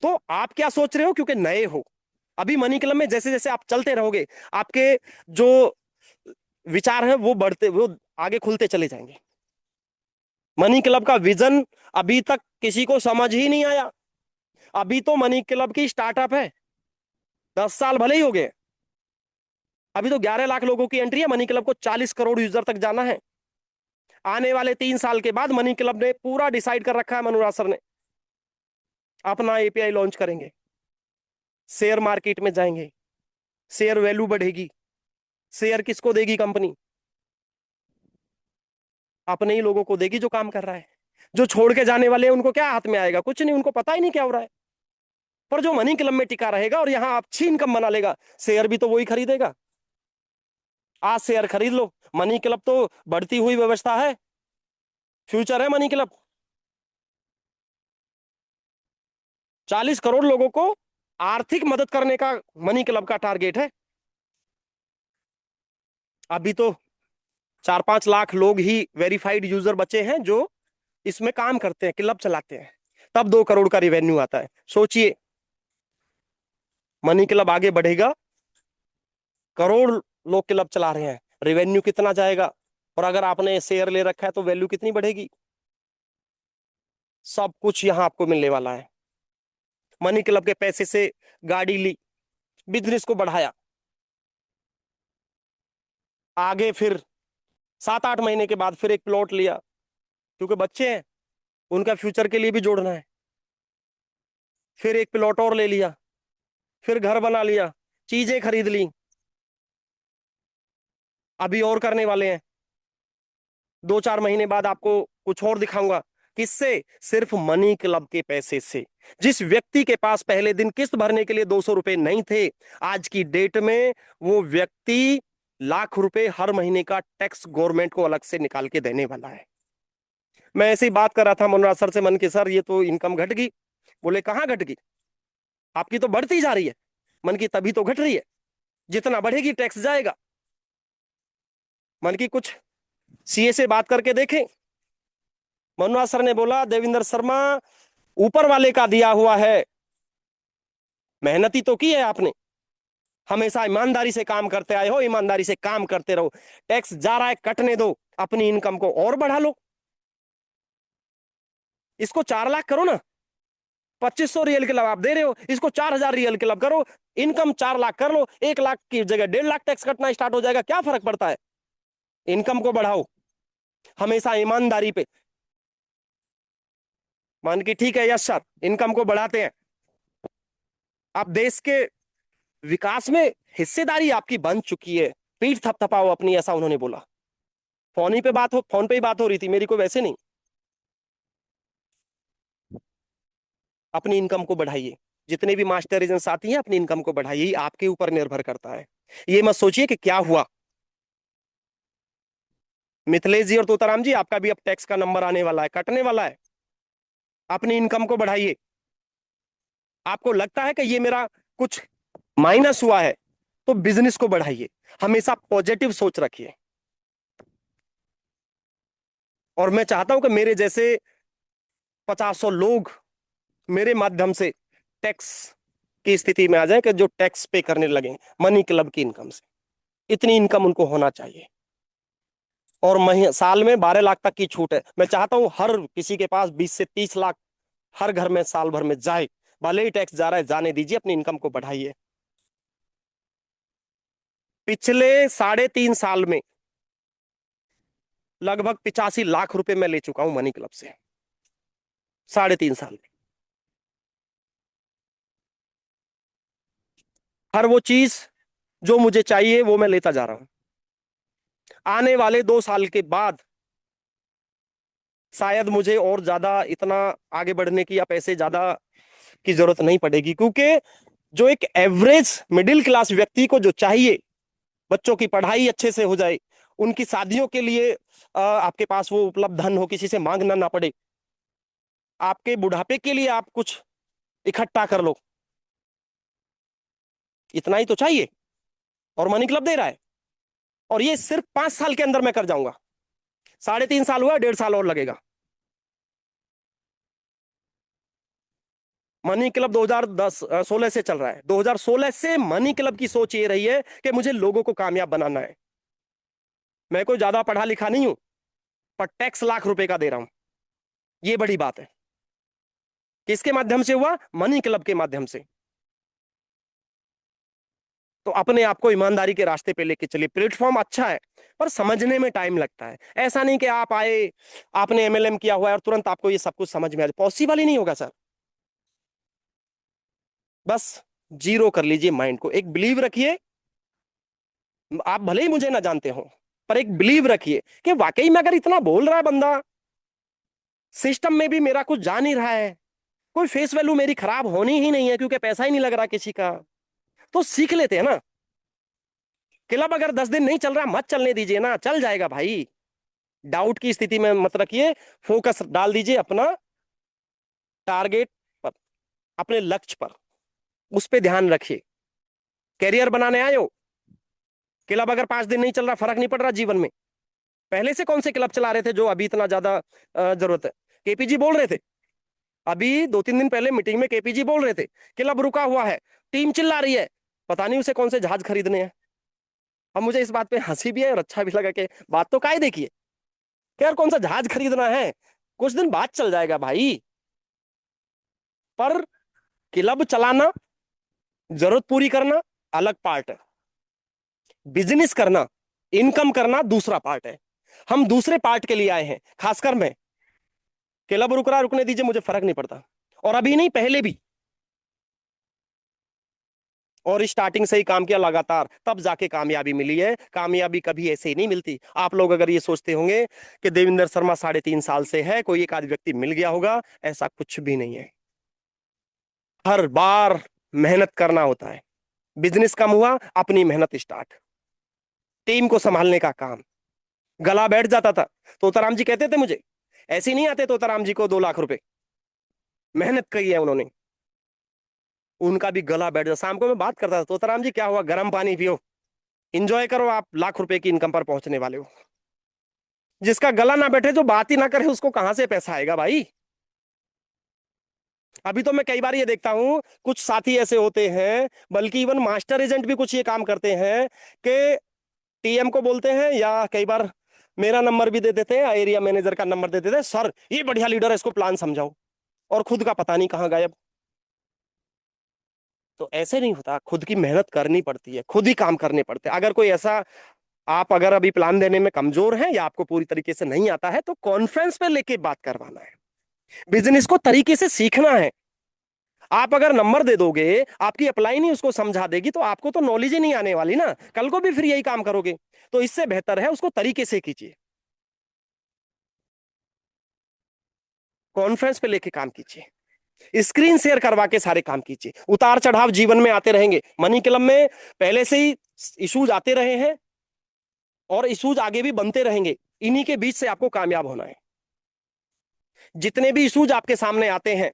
तो आप क्या सोच रहे हो, क्योंकि नए हो अभी मनी क्लब में, जैसे जैसे आप चलते रहोगे आपके जो विचार है वो बढ़ते, वो आगे खुलते चले जाएंगे। मनी क्लब का विजन अभी तक किसी को समझ ही नहीं आया। अभी तो मनी क्लब की स्टार्टअप है, 10 साल भले ही हो गए, अभी तो 11 लाख लोगों की एंट्री है। मनी क्लब को 40 करोड़ यूजर तक जाना है। आने वाले 3 साल के बाद मनी क्लब ने पूरा डिसाइड कर रखा है, मनोराज सर ने, अपना एपीआई लॉन्च करेंगे, शेयर मार्केट में जाएंगे, शेयर वैल्यू बढ़ेगी। शेयर किसको देगी कंपनी? अपने ही लोगों को देगी जो काम कर रहा है। जो छोड़ के जाने वाले हैं उनको क्या हाथ में आएगा? कुछ नहीं, उनको पता ही नहीं क्या हो रहा है। पर जो मनी क्लब में टिका रहेगा और यहां अच्छी इनकम बना लेगा, शेयर भी तो वही खरीदेगा। आज शेयर खरीद लो, मनी क्लब तो बढ़ती हुई व्यवस्था है, फ्यूचर है मनी क्लब। 40 करोड़ लोगों को आर्थिक मदद करने का मनी क्लब का टारगेट है। अभी तो 4-5 लाख लोग ही वेरीफाइड यूजर बचे हैं जो इसमें काम करते हैं, क्लब चलाते हैं, तब 2 करोड़ का रिवेन्यू आता है। सोचिए, मनी क्लब आगे बढ़ेगा, करोड़ लोग क्लब चला रहे हैं, रिवेन्यू कितना जाएगा? और अगर आपने शेयर ले रखा है तो वैल्यू कितनी बढ़ेगी? सब कुछ यहां आपको मिलने वाला है। मनी क्लब के पैसे से गाड़ी ली, बिजनेस को बढ़ाया, आगे फिर 7-8 महीने के बाद फिर एक प्लॉट लिया, क्योंकि बच्चे हैं, उनका फ्यूचर के लिए भी जोड़ना है। फिर एक प्लॉट और ले लिया, फिर घर बना लिया, चीजें खरीद ली, अभी और करने वाले हैं। 2-4 महीने बाद आपको कुछ और दिखाऊंगा। किससे? सिर्फ मनी क्लब के पैसे से। जिस व्यक्ति के पास पहले दिन किस्त भरने के लिए 200 रुपए नहीं थे, आज की डेट में वो व्यक्ति लाख रुपए हर महीने का टैक्स गवर्नमेंट को अलग से निकाल के देने वाला है। मैं ऐसे ही बात कर रहा था मनोज सर से, मन के सर ये तो इनकम घट गई। बोले कहाँ घट गई, आपकी तो बढ़ती जा रही है। मन की तभी तो घट रही है, जितना बढ़ेगी टैक्स जाएगा। मन की कुछ सीए से बात करके देखें। मनोज सर ने बोला, देवेंद्र शर्मा, ऊपर वाले का दिया हुआ है, मेहनती तो की है आपने, हमेशा ईमानदारी से काम करते आए हो, ईमानदारी से काम करते रहो। टैक्स जा रहा है, कटने दो, अपनी इनकम को और बढ़ा लो। इसको 4 लाख करो ना, 2500 रियल क्लब आप दे रहे हो, इसको 4,000 रियल क्लब करो, इनकम 4 लाख कर लो, 1 लाख की जगह 1.5 लाख टैक्स कटना स्टार्ट हो जाएगा। क्या फर्क पड़ता है? इनकम को बढ़ाओ, हमेशा ईमानदारी पे। मान के ठीक है, यस सर, इनकम को बढ़ाते हैं, आप देश के विकास में हिस्सेदारी आपकी बन चुकी है, पीठ थपथपाओ अपनी, ऐसा उन्होंने बोला। फोन पे ही बात हो रही थी मेरी, को वैसे नहीं। अपनी इनकम को बढ़ाइए, जितने भी मास्टर एजेंट्स आती हैं अपनी इनकम को बढ़ाइए, आपके ऊपर निर्भर करता है। ये मत सोचिए कि क्या हुआ। मिथिलेश जी और तोताराम जी, आपका भी अब टैक्स का नंबर आने वाला है, कटने वाला है। अपनी इनकम को बढ़ाइए। आपको लगता है कि ये मेरा कुछ माइनस हुआ है, तो बिजनेस को बढ़ाइए, हमेशा पॉजिटिव सोच रखिए। और मैं चाहता हूं कि मेरे जैसे 50 लोग मेरे माध्यम से टैक्स की स्थिति में आ जाए कि जो टैक्स पे करने लगे मनी क्लब की इनकम से। इतनी इनकम उनको होना चाहिए। और महीने साल में 12 लाख तक की छूट है। मैं चाहता हूं हर किसी के पास 20 से 30 लाख हर घर में साल भर में जाए। भले ही टैक्स जा रहा है, जाने दीजिए, अपनी इनकम को बढ़ाइए। पिछले 3.5 साल में लगभग 85 लाख रुपए मैं ले चुका हूं मनी क्लब से 3.5 साल में। हर वो चीज जो मुझे चाहिए वो मैं लेता जा रहा हूं। आने वाले 2 साल के बाद शायद मुझे और ज्यादा इतना आगे बढ़ने की या पैसे ज्यादा की जरूरत नहीं पड़ेगी, क्योंकि जो एक एवरेज मिडिल क्लास व्यक्ति को जो चाहिए, बच्चों की पढ़ाई अच्छे से हो जाए, उनकी शादियों के लिए आपके पास वो उपलब्ध धन हो, किसी से मांगना ना पड़े, आपके बुढ़ापे के लिए आप कुछ इकट्ठा कर लो, इतना ही तो चाहिए। और मनी क्लब दे रहा है, और ये सिर्फ 5 साल के अंदर मैं कर जाऊंगा। 3.5 साल हुआ, 1.5 साल और लगेगा। मनी क्लब 2016 से चल रहा है। 2016 से मनी क्लब की सोच ये रही है कि मुझे लोगों को कामयाब बनाना है। मैं कोई ज्यादा पढ़ा लिखा नहीं हूं, पर टैक्स लाख रुपए का दे रहा हूं। ये बड़ी बात है। किसके माध्यम से हुआ? मनी क्लब के माध्यम से। तो अपने आप को ईमानदारी के रास्ते पे लेके चलिए। प्लेटफॉर्म अच्छा है, पर समझने में टाइम लगता है। ऐसा नहीं कि आप आए, आपने एमएलएम किया हुआ है और तुरंत आपको ये सब कुछ समझ में आ जाए, पॉसिबल ही नहीं होगा सर। बस जीरो कर लीजिए माइंड को, एक बिलीव रखिए। आप भले ही मुझे ना जानते हो, पर एक बिलीव रखिए कि वाकई में अगर इतना बोल रहा है बंदा, सिस्टम में भी मेरा कुछ जा नहीं रहा है, कोई फेस वैल्यू मेरी खराब होनी ही नहीं है, क्योंकि पैसा ही नहीं लग रहा किसी का, तो सीख लेते हैं ना। क्लब अगर 10 दिन नहीं चल रहा, मत चलने दीजिए ना, चल जाएगा भाई। डाउट की स्थिति में मत रखिए, फोकस डाल दीजिए अपना टारगेट पर, अपने लक्ष्य पर, उस पर ध्यान रखिए। कैरियर बनाने आए हो, क्लब अगर 5 दिन नहीं चल रहा, फर्क नहीं पड़ रहा जीवन में। पहले से कौन से क्लब चला रहे थे जो अभी इतना ज्यादा जरूरत है? केपीजी बोल रहे थे, अभी 2-3 दिन पहले मीटिंग में केपीजी बोल रहे थे क्लब रुका हुआ है, टीम चिल्ला रही है, पता नहीं उसे कौन से जहाज खरीदने हैं। अब मुझे इस बात पे हंसी भी है और अच्छा भी लगा कि बात तो काय देखिए कि यार कौन सा जहाज खरीदना है, कुछ दिन बाद चल जाएगा भाई। पर क्लब चलाना, जरूरत पूरी करना अलग पार्ट है, बिजनेस करना, इनकम करना दूसरा पार्ट है। हम दूसरे पार्ट के लिए आए हैं, खासकर मैं। क्लब रुक रहा, रुकने दीजिए, मुझे फर्क नहीं पड़ता, और अभी नहीं पहले भी। और स्टार्टिंग से ही काम किया लगातार, तब जाके कामयाबी मिली है। कामयाबी कभी ऐसे ही नहीं मिलती। आप लोग अगर ये सोचते होंगे कि देवेंद्र शर्मा 3.5 साल से है, कोई एक आध व्यक्ति मिल गया होगा, ऐसा कुछ भी नहीं है। हर बार मेहनत करना होता है। बिजनेस कम हुआ, अपनी मेहनत स्टार्ट, टीम को संभालने का काम। गला बैठ जाता था, तोताराम जी कहते थे मुझे, ऐसे ही नहीं आते तोताराम जी को 2 लाख रुपए, मेहनत की है उन्होंने। उनका भी गला बैठ जाता। शाम को मैं बात करता था, तोताराम जी क्या हुआ, गर्म पानी पियो, इंजॉय करो, आप लाख रुपए की इनकम पर पहुंचने वाले हो। जिसका गला ना बैठे, जो बात ही ना करे, उसको कहां से पैसा आएगा भाई? अभी तो मैं कई बार ये देखता हूं, कुछ साथी ऐसे होते हैं, बल्कि इवन मास्टर एजेंट भी कुछ ये काम करते हैं कि टीएम को बोलते हैं, या कई बार मेरा नंबर भी दे देते हैं, एरिया मैनेजर का नंबर दे देते हैं, सर ये बढ़िया लीडर है, इसको प्लान समझाओ, और खुद का पता नहीं कहां गायब। तो ऐसे नहीं होता, खुद की मेहनत करनी पड़ती है, खुद ही काम करने पड़ते हैं। अगर कोई ऐसा, आप अगर अभी प्लान देने में कमजोर हैं या आपको पूरी तरीके से नहीं आता है, तो कॉन्फ्रेंस पे लेके बात करवाना है। बिजनेस को तरीके से सीखना है। आप अगर नंबर दे दोगे, आपकी अप्लाई नहीं उसको समझा देगी, तो आपको तो नॉलेज ही नहीं आने वाली ना, कल को भी फिर यही काम करोगे। तो इससे बेहतर है उसको तरीके से कीजिए, कॉन्फ्रेंस पे लेके काम कीजिए, स्क्रीन शेयर करवा के सारे काम कीजिए। उतार चढ़ाव जीवन में आते रहेंगे, मनी क्लब में पहले से ही इश्यूज आते रहे हैं, और इश्यूज आगे भी बनते रहेंगे। इन्हीं के बीच से आपको कामयाब होना है। जितने भी इश्यूज आपके सामने आते हैं,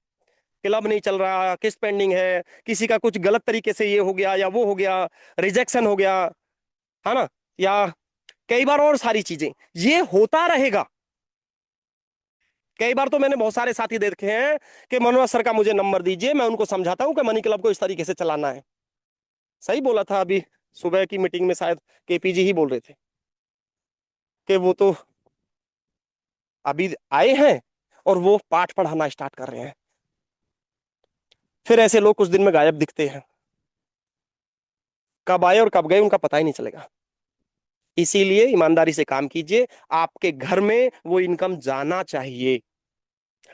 क्लब नहीं चल रहा, किस्त पेंडिंग है, किसी का कुछ गलत तरीके से ये हो गया या वो हो गया, रिजेक्शन हो गया, है ना, या कई बार और सारी चीजें, ये होता रहेगा। कई बार तो मैंने बहुत सारे साथी देखे हैं कि मनोज सर का मुझे नंबर दीजिए, मैं उनको समझाता हूं कि मनी क्लब को इस तरीके से चलाना है। सही बोला था अभी सुबह की मीटिंग में, शायद केपीजी ही बोल रहे थे कि वो तो अभी आए हैं और वो पाठ पढ़ाना स्टार्ट कर रहे हैं, फिर ऐसे लोग कुछ दिन में गायब दिखते हैं, कब आए और कब गए उनका पता ही नहीं चलेगा। इसीलिए ईमानदारी से काम कीजिए, आपके घर में वो इनकम जाना चाहिए।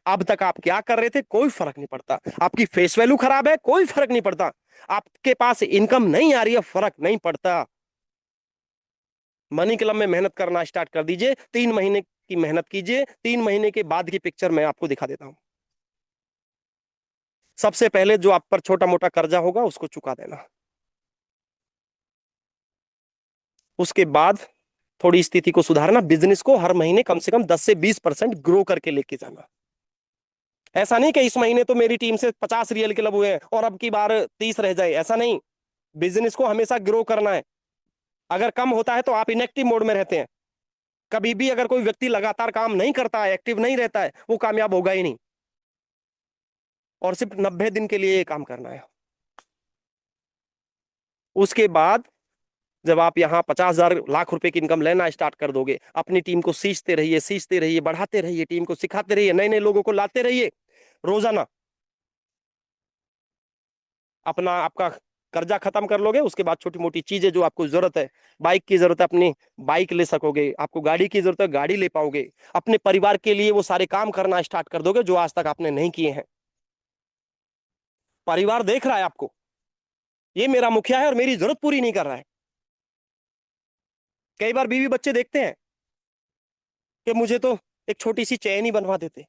अब तक आप क्या कर रहे थे कोई फर्क नहीं पड़ता, आपकी फेस वैल्यू खराब है कोई फर्क नहीं पड़ता, आपके पास इनकम नहीं आ रही है फर्क नहीं पड़ता। मनी क्लब में मेहनत करना स्टार्ट कर दीजिए, 3 महीने की मेहनत कीजिए, 3 महीने के बाद की पिक्चर मैं आपको दिखा देता हूं। सबसे पहले जो आप पर छोटा मोटा कर्जा होगा उसको चुका देना, उसके बाद थोड़ी स्थिति को सुधारना, बिजनेस को हर महीने कम से कम 10 से 20% ग्रो करके लेके जाना। ऐसा नहीं कि इस महीने तो मेरी टीम से 50 रियल क्लब हुए हैं और अब की बार 30 रह जाए, ऐसा नहीं। बिजनेस को हमेशा ग्रो करना है। अगर कम होता है तो आप इनएक्टिव मोड में रहते हैं। कभी भी अगर कोई व्यक्ति लगातार काम नहीं करता है, एक्टिव नहीं रहता है, वो कामयाब होगा ही नहीं। और सिर्फ 90 दिन के लिए ये काम करना है। उसके बाद जब आप यहाँ 50,000 लाख रुपए की इनकम लेना स्टार्ट कर दोगे, अपनी टीम को सींचते रहिए, बढ़ाते रहिए, टीम को सिखाते रहिए, नए नए लोगों को लाते रहिए रोजाना। अपना आपका कर्जा खत्म कर लोगे, उसके बाद छोटी मोटी चीजें जो आपको जरूरत है, बाइक की जरूरत है अपनी बाइक ले सकोगे, आपको गाड़ी की जरूरत है गाड़ी ले पाओगे, अपने परिवार के लिए वो सारे काम करना स्टार्ट कर दोगे जो आज तक आपने नहीं किए हैं। परिवार देख रहा है आपको, ये मेरा मुखिया है और मेरी जरूरत पूरी नहीं कर रहा है। कई बार बीवी बच्चे देखते हैं कि मुझे तो एक छोटी सी चैन ही बनवा देते,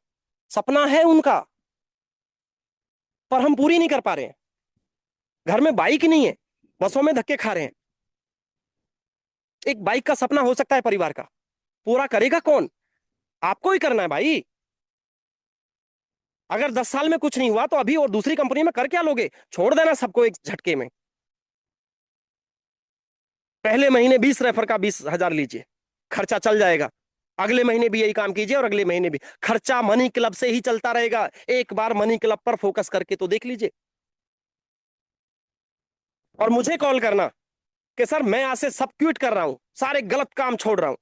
सपना है उनका पर हम पूरी नहीं कर पा रहे हैं। घर में बाइक नहीं है, बसों में धक्के खा रहे हैं। एक बाइक का सपना हो सकता है परिवार का, पूरा करेगा कौन? आपको ही करना है भाई। अगर 10 साल में कुछ नहीं हुआ तो अभी और दूसरी कंपनी में कर क्या लोगे? छोड़ देना सबको एक झटके में। पहले महीने 20 रेफर का 20,000 लीजिए, खर्चा चल जाएगा। अगले महीने भी यही काम कीजिए और अगले महीने भी। खर्चा मनी क्लब से ही चलता रहेगा। एक बार मनी क्लब पर फोकस करके तो देख लीजिए और मुझे कॉल करना कि सर मैं आज से सब क्विट कर रहा हूं, सारे गलत काम छोड़ रहा हूं,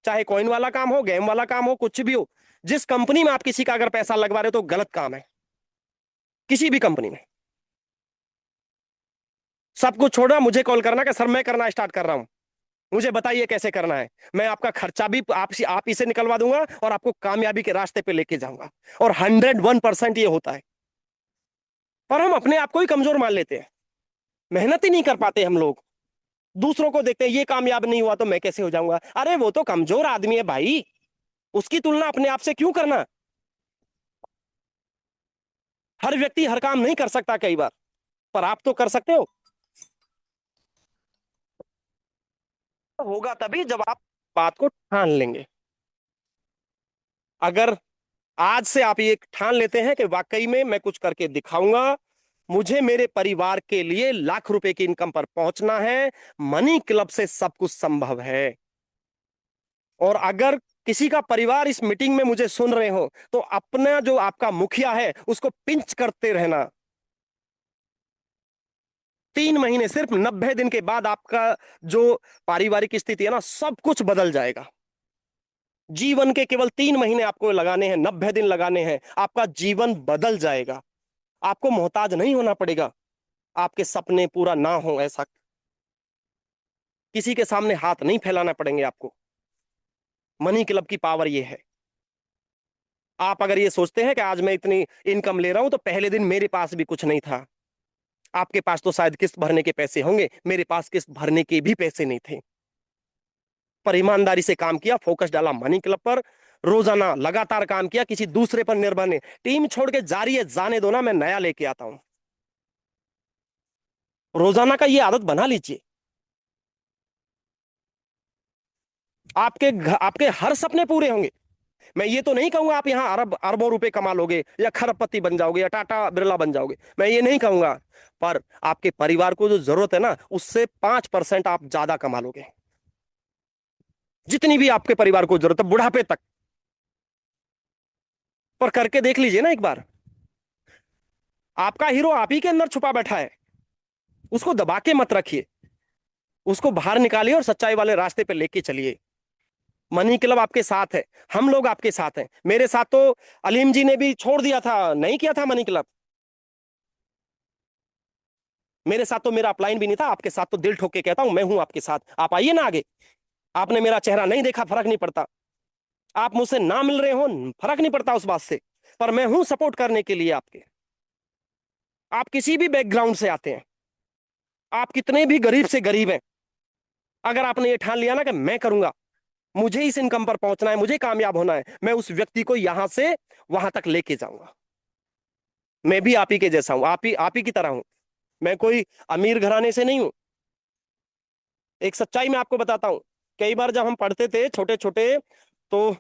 चाहे कॉइन वाला काम हो, गेम वाला काम हो, कुछ भी हो। जिस कंपनी में आप किसी का अगर पैसा लगवा रहे हो तो गलत काम है, किसी भी कंपनी में। सब कुछ छोड़ना, मुझे कॉल करना कि सर मैं करना स्टार्ट कर रहा हूं, मुझे बताइए कैसे करना है। मैं आपका खर्चा भी आप इसे निकलवा दूंगा और आपको कामयाबी के रास्ते पे लेके जाऊंगा। और 101% ये होता है। पर हम अपने आप को ही कमजोर मान लेते हैं, मेहनत ही नहीं कर पाते हम लोग। दूसरों को देखते हैं, ये कामयाब नहीं हुआ तो मैं कैसे हो जाऊंगा? अरे वो तो कमजोर आदमी है भाई, उसकी तुलना अपने आप से क्यों करना? हर व्यक्ति हर काम नहीं कर सकता कई बार, पर आप तो कर सकते हो। होगा तभी जब आप बात को ठान लेंगे। अगर आज से आप ये ठान लेते हैं कि वाकई में मैं कुछ करके दिखाऊंगा, मुझे मेरे परिवार के लिए लाख रुपए की इनकम पर पहुंचना है, मनी क्लब से सब कुछ संभव है। और अगर किसी का परिवार इस मीटिंग में मुझे सुन रहे हो तो अपना जो आपका मुखिया है उसको पिंच करते रहना। 3 महीने, सिर्फ 90 दिन के बाद आपका जो पारिवारिक स्थिति है ना, सब कुछ बदल जाएगा। जीवन के केवल 3 महीने आपको लगाने हैं, 90 दिन लगाने हैं, आपका जीवन बदल जाएगा। आपको मोहताज नहीं होना पड़ेगा, आपके सपने पूरा ना हो ऐसा, किसी के सामने हाथ नहीं फैलाना पड़ेंगे आपको। मनी क्लब की पावर ये है। आप अगर ये सोचते हैं कि आज मैं इतनी इनकम ले रहा हूं तो पहले दिन मेरे पास भी कुछ नहीं था, आपके पास तो शायद किस्त भरने के पैसे होंगे, मेरे पास किस्त भरने के भी पैसे नहीं थे। पर ईमानदारी से काम किया, फोकस डाला मनी क्लब पर, रोजाना लगातार काम किया, किसी दूसरे पर निर्भर नहीं। टीम छोड़ के जारी है, जाने दो ना, मैं नया लेके आता हूं। रोजाना का ये आदत बना लीजिए। आपके हर सपने पूरे होंगे। मैं ये तो नहीं कहूंगा आप यहां अरब अरबों रुपए कमा लोगे या खरबपति बन जाओगे या टाटा बिरला बन जाओगे, मैं ये नहीं कहूंगा। पर आपके परिवार को जो जरूरत है ना, उससे 5% आप ज्यादा कमा लोगे। जितनी भी आपके परिवार को जरूरत है बुढ़ापे तक। पर करके देख लीजिए ना एक बार। आपका हीरो आप ही के अंदर छुपा बैठा है, उसको दबा के मत रखिए, उसको बाहर निकालिए और सच्चाई वाले रास्ते पे लेके चलिए। मनी क्लब आपके साथ है, हम लोग आपके साथ हैं। मेरे साथ तो अलीम जी ने भी छोड़ दिया था, नहीं किया था मनी क्लब। मेरे साथ तो मेरा अपलाइन भी नहीं था, आपके साथ तो दिल ठोक के कहता हूं मैं हूं आपके साथ, आप आइए ना आगे। आपने मेरा चेहरा नहीं देखा, फर्क नहीं पड़ता। आप मुझसे ना मिल रहे हो, फर्क नहीं पड़ता उस बात से। पर मैं हूं सपोर्ट करने के लिए आपके। आप किसी भी बैकग्राउंड से आते हैं, आप कितने भी गरीब से गरीब हैं, अगर आपने ये ठान लिया ना कि मैं करूंगा, मुझे इस इनकम पर पहुंचना है, मुझे कामयाब होना है, मैं उस व्यक्ति को यहां से वहां तक लेके जाऊंगा। मैं भी आप ही के जैसा हूं, आप ही की तरह हूं। मैं कोई अमीर घराने से नहीं हूं। एक सच्चाई मैं आपको बताता हूं। कई बार जब हम पढ़ते थे छोटे छोटे, तो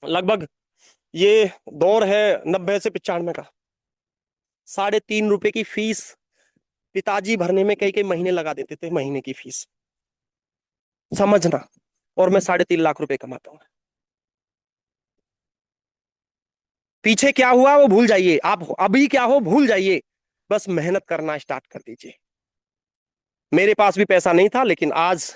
लगभग ये दौर है 90 से 95 का, 3.5 रुपए की फीस पिताजी भरने में कई कई महीने लगा देते थे, महीने की फीस, समझना। और मैं 3.5 लाख रुपए कमाता हूँ। पीछे क्या हुआ वो भूल जाइए, आप अभी क्या हो भूल जाइए, बस मेहनत करना स्टार्ट कर दीजिए। मेरे पास भी पैसा नहीं था, लेकिन आज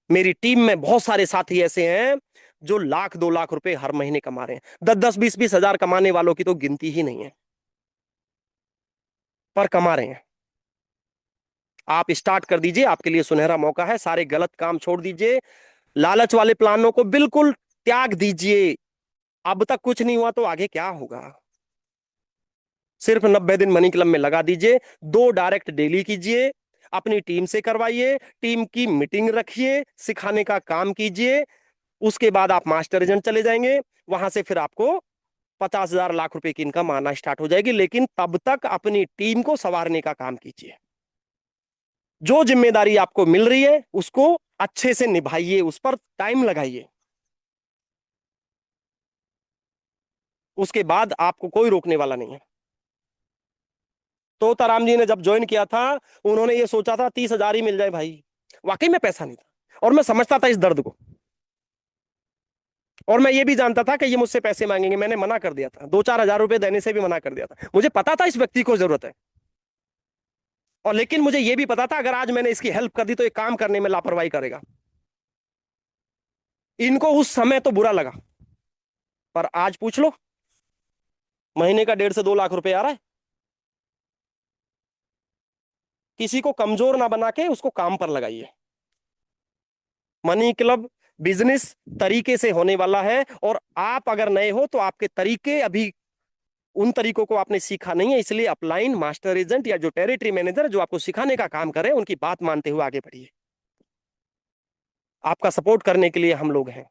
मेरी टीम में बहुत सारे साथी ऐसे हैं जो 1-2 लाख रुपए हर महीने कमा रहे हैं। 10-10, 20-20 हजार कमाने वालों की तो गिनती ही नहीं है, पर कमा रहे हैं। आप स्टार्ट कर दीजिए, आपके लिए सुनहरा मौका है। सारे गलत काम छोड़ दीजिए, लालच वाले प्लानों को बिल्कुल त्याग दीजिए। अब तक कुछ नहीं हुआ तो आगे क्या होगा। सिर्फ 90 दिन मनी क्लब में लगा दीजिए। 2 डायरेक्ट डेली कीजिए, अपनी टीम से करवाइए, टीम की मीटिंग रखिए, सिखाने का काम कीजिए। उसके बाद आप मास्टर एजेंट चले जाएंगे, वहां से फिर आपको 50,000 लाख रुपए की इनकम आना स्टार्ट हो जाएगी। लेकिन तब तक अपनी टीम को संवारने का काम कीजिए। जो जिम्मेदारी आपको मिल रही है उसको अच्छे से निभाइए, उस पर टाइम लगाइए। उसके बाद आपको कोई रोकने वाला नहीं है। तो ताराम जी ने जब ज्वाइन किया था, उन्होंने ये सोचा था 30,000 ही मिल जाए भाई। वाकई में पैसा नहीं था, और मैं समझता था इस दर्द को। और मैं ये भी जानता था कि ये मुझसे पैसे मांगेंगे, मैंने मना कर दिया था, 2-4 हजार रुपए देने से भी मना कर दिया था। मुझे पता था इस व्यक्ति को जरूरत है। और लेकिन मुझे ये भी पता था अगर आज मैंने इसकी हेल्प कर दी तो ये काम करने में लापरवाही करेगा। इनको उस समय तो बुरा लगा, पर आज पूछ लो, महीने का 1.5 से 2 लाख रुपए आ रहा है। किसी को कमजोर ना बना के उसको काम पर लगाइए। मनी क्लब बिजनेस तरीके से होने वाला है, और आप अगर नए हो तो आपके तरीके अभी उन तरीकों को आपने सीखा नहीं है, इसलिए अपलाइन मास्टर एजेंट या जो टेरिटरी मैनेजर जो आपको सिखाने का काम करे उनकी बात मानते हुए आगे बढ़िए। आपका सपोर्ट करने के लिए हम लोग हैं,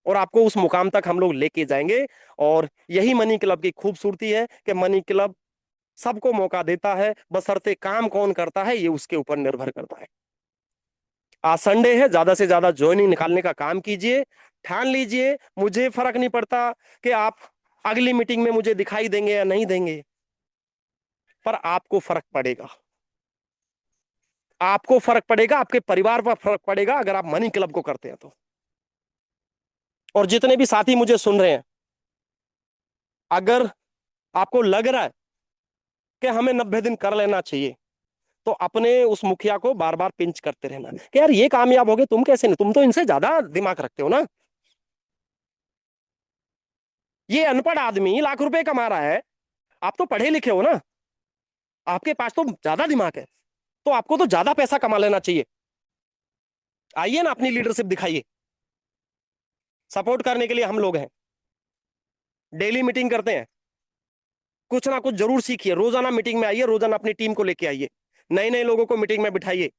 और आपको उस मुकाम तक हम लोग लेके जाएंगे। और यही मनी क्लब की खूबसूरती है कि मनी क्लब सबको मौका देता है, बशर्ते काम कौन करता है ये उसके ऊपर निर्भर करता है। आज संडे है, ज्यादा से ज्यादा ज्वाइनिंग निकालने का काम कीजिए। ठान लीजिए, मुझे फर्क नहीं पड़ता कि आप अगली मीटिंग में मुझे दिखाई देंगे या नहीं देंगे, पर आपको फर्क पड़ेगा। आपको फर्क पड़ेगा, आपके परिवार पर फर्क पड़ेगा अगर आप मनी क्लब को करते हैं तो। और जितने भी साथी मुझे सुन रहे हैं, अगर आपको लग रहा है कि हमें 90 दिन कर लेना चाहिए, तो अपने उस मुखिया को बार बार पिंच करते रहना कि यार ये कामयाब हो गए, तुम कैसे नहीं, तुम तो इनसे ज्यादा दिमाग रखते हो ना। ये अनपढ़ आदमी लाख रुपए कमा रहा है, आप तो पढ़े लिखे हो ना, आपके पास तो ज्यादा दिमाग है, तो आपको तो ज्यादा पैसा कमा लेना चाहिए। आइए ना, अपनी लीडरशिप दिखाइए। सपोर्ट करने के लिए हम लोग हैं। डेली मीटिंग करते हैं, कुछ ना कुछ जरूर सीखिए। रोजाना मीटिंग में आइए, रोजाना अपनी टीम को लेके आइए, नए नए लोगों को मीटिंग में बिठाइए।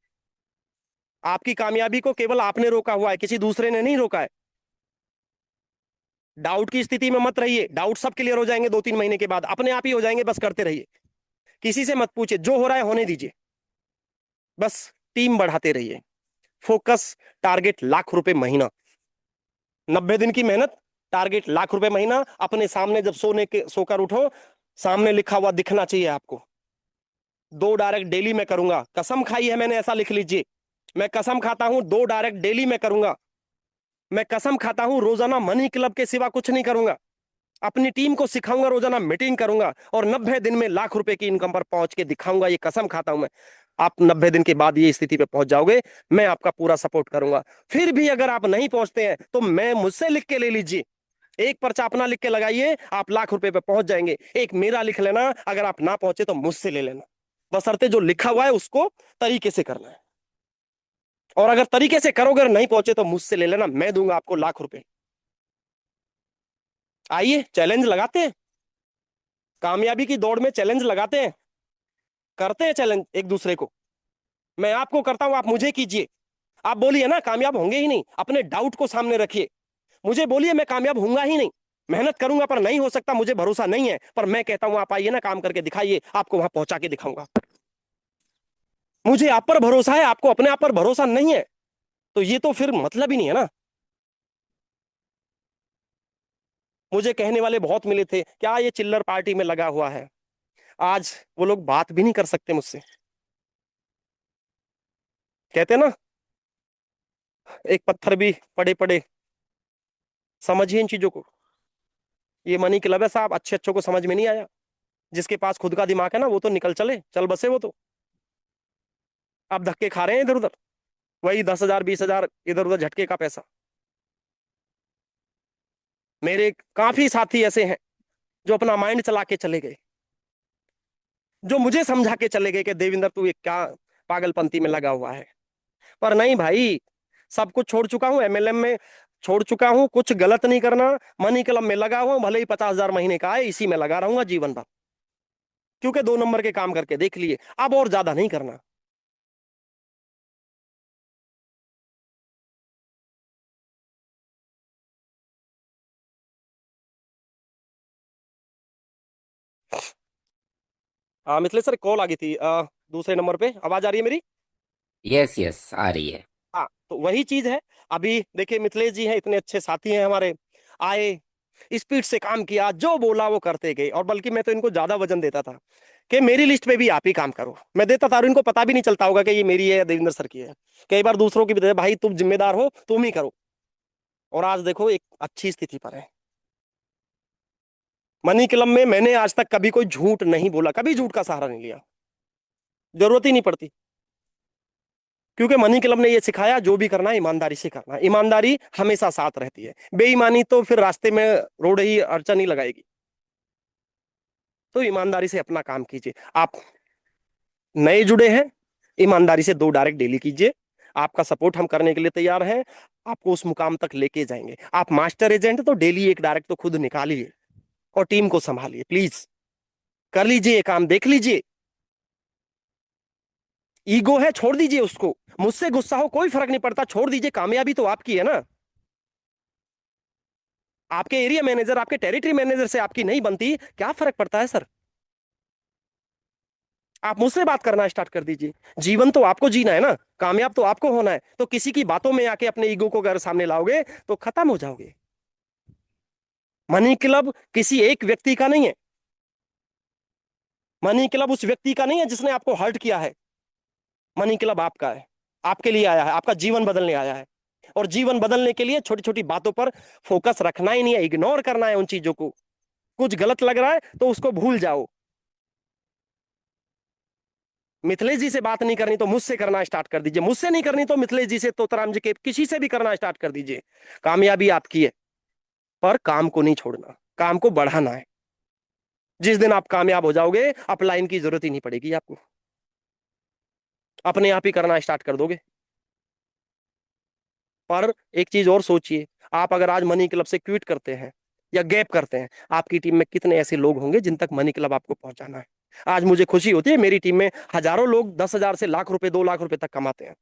आपकी कामयाबी को केवल आपने रोका हुआ है, किसी दूसरे ने नहीं रोका है। डाउट की स्थिति में मत रहिए, डाउट सब क्लियर हो जाएंगे 2-3 महीने के बाद, अपने आप ही हो जाएंगे। बस करते रहिए, किसी से मत पूछिए, जो हो रहा है होने दीजिए, बस टीम बढ़ाते रहिए। फोकस, टारगेट लाख रुपए महीना, 90 दिन की मेहनत, टारगेट लाख रुपए महीना। अपने सामने जब सोकर उठो, सामने लिखा हुआ दिखना चाहिए आपको। 2 डायरेक्ट डेली में करूंगा, कसम खाई है मैंने, ऐसा लिख लीजिए। मैं कसम खाता हूं 2 डायरेक्ट डेली में करूंगा। मैं कसम खाता हूं रोजाना मनी क्लब के सिवा कुछ नहीं करूंगा। अपनी टीम को सिखाऊंगा, रोजाना मीटिंग करूंगा, और 90 दिन में लाख रुपए की इनकम पर पहुंच के दिखाऊंगा। ये कसम खाता हूं मैं। आप 90 दिन के बाद ये स्थिति पे पहुंच जाओगे, मैं आपका पूरा सपोर्ट करूंगा। फिर भी अगर आप नहीं पहुंचते हैं तो मैं मुझसे लिख के ले लीजिए, एक पर्चा अपना लिख के लगाइए, आप लाख रुपए पे पहुंच जाएंगे। एक मेरा लिख लेना, अगर आप ना पहुंचे तो मुझसे ले लेना, बशर्ते जो लिखा हुआ है उसको तरीके से करना है। और अगर तरीके से करोगे और नहीं पहुंचे तो मुझसे ले लेना, मैं दूंगा आपको ₹1,00,000। आइए चैलेंज लगाते हैं, कामयाबी की दौड़ में चैलेंज लगाते हैं, करते हैं चैलेंज एक दूसरे को। मैं आपको करता हूं, आप मुझे कीजिए। आप बोलिए ना कामयाब होंगे ही नहीं, अपने डाउट को सामने रखिए, मुझे बोलिए मैं कामयाब होऊंगा ही नहीं, मेहनत करूंगा पर नहीं हो सकता, मुझे भरोसा नहीं है, पर मैं कहता हूं आप आइए ना, काम करके दिखाइए, आपको वहां पहुंचा के दिखाऊंगा। मुझे आप पर भरोसा है, आपको अपने आप पर भरोसा नहीं है, तो ये तो फिर मतलब ही नहीं है ना। मुझे कहने वाले बहुत मिले थे, क्या ये चिल्लर पार्टी में लगा हुआ है, आज वो लोग बात भी नहीं कर सकते मुझसे। कहते ना, एक पत्थर भी पड़े पड़े, समझिए इन चीजों को। ये मनी क्लब है साहब, अच्छे अच्छों को समझ में नहीं आया, जिसके पास खुद का दिमाग है ना वो तो निकल चले, चल बसे वो तो। अब धक्के खा रहे हैं इधर उधर, वही 10,000 20,000 इधर उधर झटके का पैसा। मेरे काफी साथी ऐसे हैं जो अपना माइंड चला के चले गए, जो मुझे समझा के चले गए कि देविंदर तू ये क्या पागलपंती में लगा हुआ है। पर नहीं भाई, सब कुछ छोड़ चुका हूँ, एमएलएम में छोड़ चुका हूँ, कुछ गलत नहीं करना, मनी क्लब में लगा हुआ हूं, भले ही 50,000 महीने का है, इसी में लगा रहूंगा जीवन भर, क्योंकि 2 नंबर के काम करके देख लिए, अब और ज्यादा नहीं करना। मिथिलेश सर कॉल आ गई थी, दूसरे नंबर पे, आवाज आ रही है मेरी? यस यस, आ रही है। हाँ तो वही चीज है। अभी देखिए मिथिलेश जी हैं, इतने अच्छे साथी हैं हमारे, आए, स्पीड से काम किया, जो बोला वो करते गए, और बल्कि मैं तो इनको ज्यादा वजन देता था कि मेरी लिस्ट पे भी आप ही काम करो, मैं देता था, और इनको पता भी नहीं चलता होगा कि ये मेरी है या देवेंद्र सर की है। कई बार दूसरों की भी देते, भाई तुम जिम्मेदार हो, तुम ही करो। और आज देखो एक अच्छी स्थिति पर है। मनी क्लब में मैंने आज तक कभी कोई झूठ नहीं बोला, कभी झूठ का सहारा नहीं लिया, जरूरत ही नहीं पड़ती, क्योंकि मनी क्लब ने ये सिखाया जो भी करना है ईमानदारी से करना है, ईमानदारी हमेशा साथ रहती है, बेईमानी तो फिर रास्ते में रोड ही अड़चन ही लगाएगी। तो ईमानदारी से अपना काम कीजिए। आप नए जुड़े हैं, ईमानदारी से 2 डायरेक्ट डेली कीजिए, आपका सपोर्ट हम करने के लिए तैयार हैं, आपको उस मुकाम तक लेके जाएंगे। आप मास्टर एजेंट तो डेली 1 डायरेक्ट तो खुद निकालिए और टीम को संभालिए, प्लीज कर लीजिए ये काम, देख लीजिए। ईगो है छोड़ दीजिए उसको, मुझसे गुस्सा हो कोई फर्क नहीं पड़ता, छोड़ दीजिए, कामयाबी तो आपकी है ना। आपके एरिया मैनेजर, आपके टेरिटरी मैनेजर से आपकी नहीं बनती, क्या फर्क पड़ता है सर। आप मुझसे बात करना स्टार्ट कर दीजिए, जीवन तो आपको जीना है ना, कामयाब तो आपको होना है, तो किसी की बातों में आके अपने ईगो को अगर सामने लाओगे तो खत्म हो जाओगे। मनी क्लब किसी एक व्यक्ति का नहीं है, मनी क्लब उस व्यक्ति का नहीं है जिसने आपको हर्ट किया है, मनी क्लब आपका है, आपके लिए आया है, आपका जीवन बदलने आया है। और जीवन बदलने के लिए छोटी छोटी बातों पर फोकस रखना ही नहीं है, इग्नोर करना है उन चीजों को। कुछ गलत लग रहा है तो उसको भूल जाओ। मिथिलेश जी से बात नहीं करनी तो मुझसे करना स्टार्ट कर दीजिए, मुझसे नहीं करनी तो मिथिलेश जी से, तोतराम जी के, किसी से भी करना स्टार्ट कर दीजिए। कामयाबी आपकी है, पर काम को नहीं छोड़ना, काम को बढ़ाना है। जिस दिन आप कामयाब हो जाओगे अपलाइन की जरूरत ही नहीं पड़ेगी आपको, अपने आप ही करना स्टार्ट कर दोगे। पर एक चीज और सोचिए, आप अगर आज मनी क्लब से क्विट करते हैं या गैप करते हैं, आपकी टीम में कितने ऐसे लोग होंगे जिन तक मनी क्लब आपको पहुंचाना है। आज मुझे खुशी होती है, मेरी टीम में हजारों लोग 10,000 से लाख रुपए, 2 लाख रुपए तक कमाते हैं।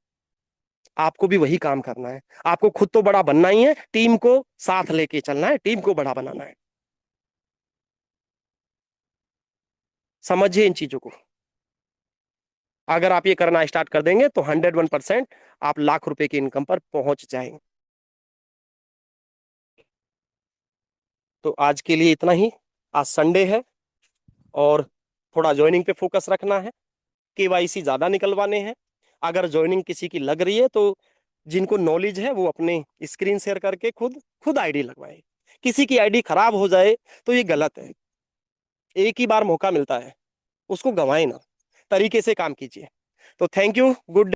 आपको भी वही काम करना है, आपको खुद तो बड़ा बनना ही है, टीम को साथ लेके चलना है, टीम को बड़ा बनाना है। समझिए इन चीजों को, अगर आप ये करना स्टार्ट कर देंगे तो 101% आप लाख रुपए की इनकम पर पहुंच जाएंगे। तो आज के लिए इतना ही, आज संडे है और थोड़ा ज्वाइनिंग पे फोकस रखना है, केवाईसी ज्यादा निकलवाने हैं। अगर ज्वाइनिंग किसी की लग रही है तो जिनको नॉलेज है वो अपने स्क्रीन शेयर करके खुद खुद आईडी लगवाए। किसी की आईडी खराब हो जाए तो ये गलत है, एक ही बार मौका मिलता है, उसको गंवाए ना, तरीके से काम कीजिए। तो थैंक यू, गुड।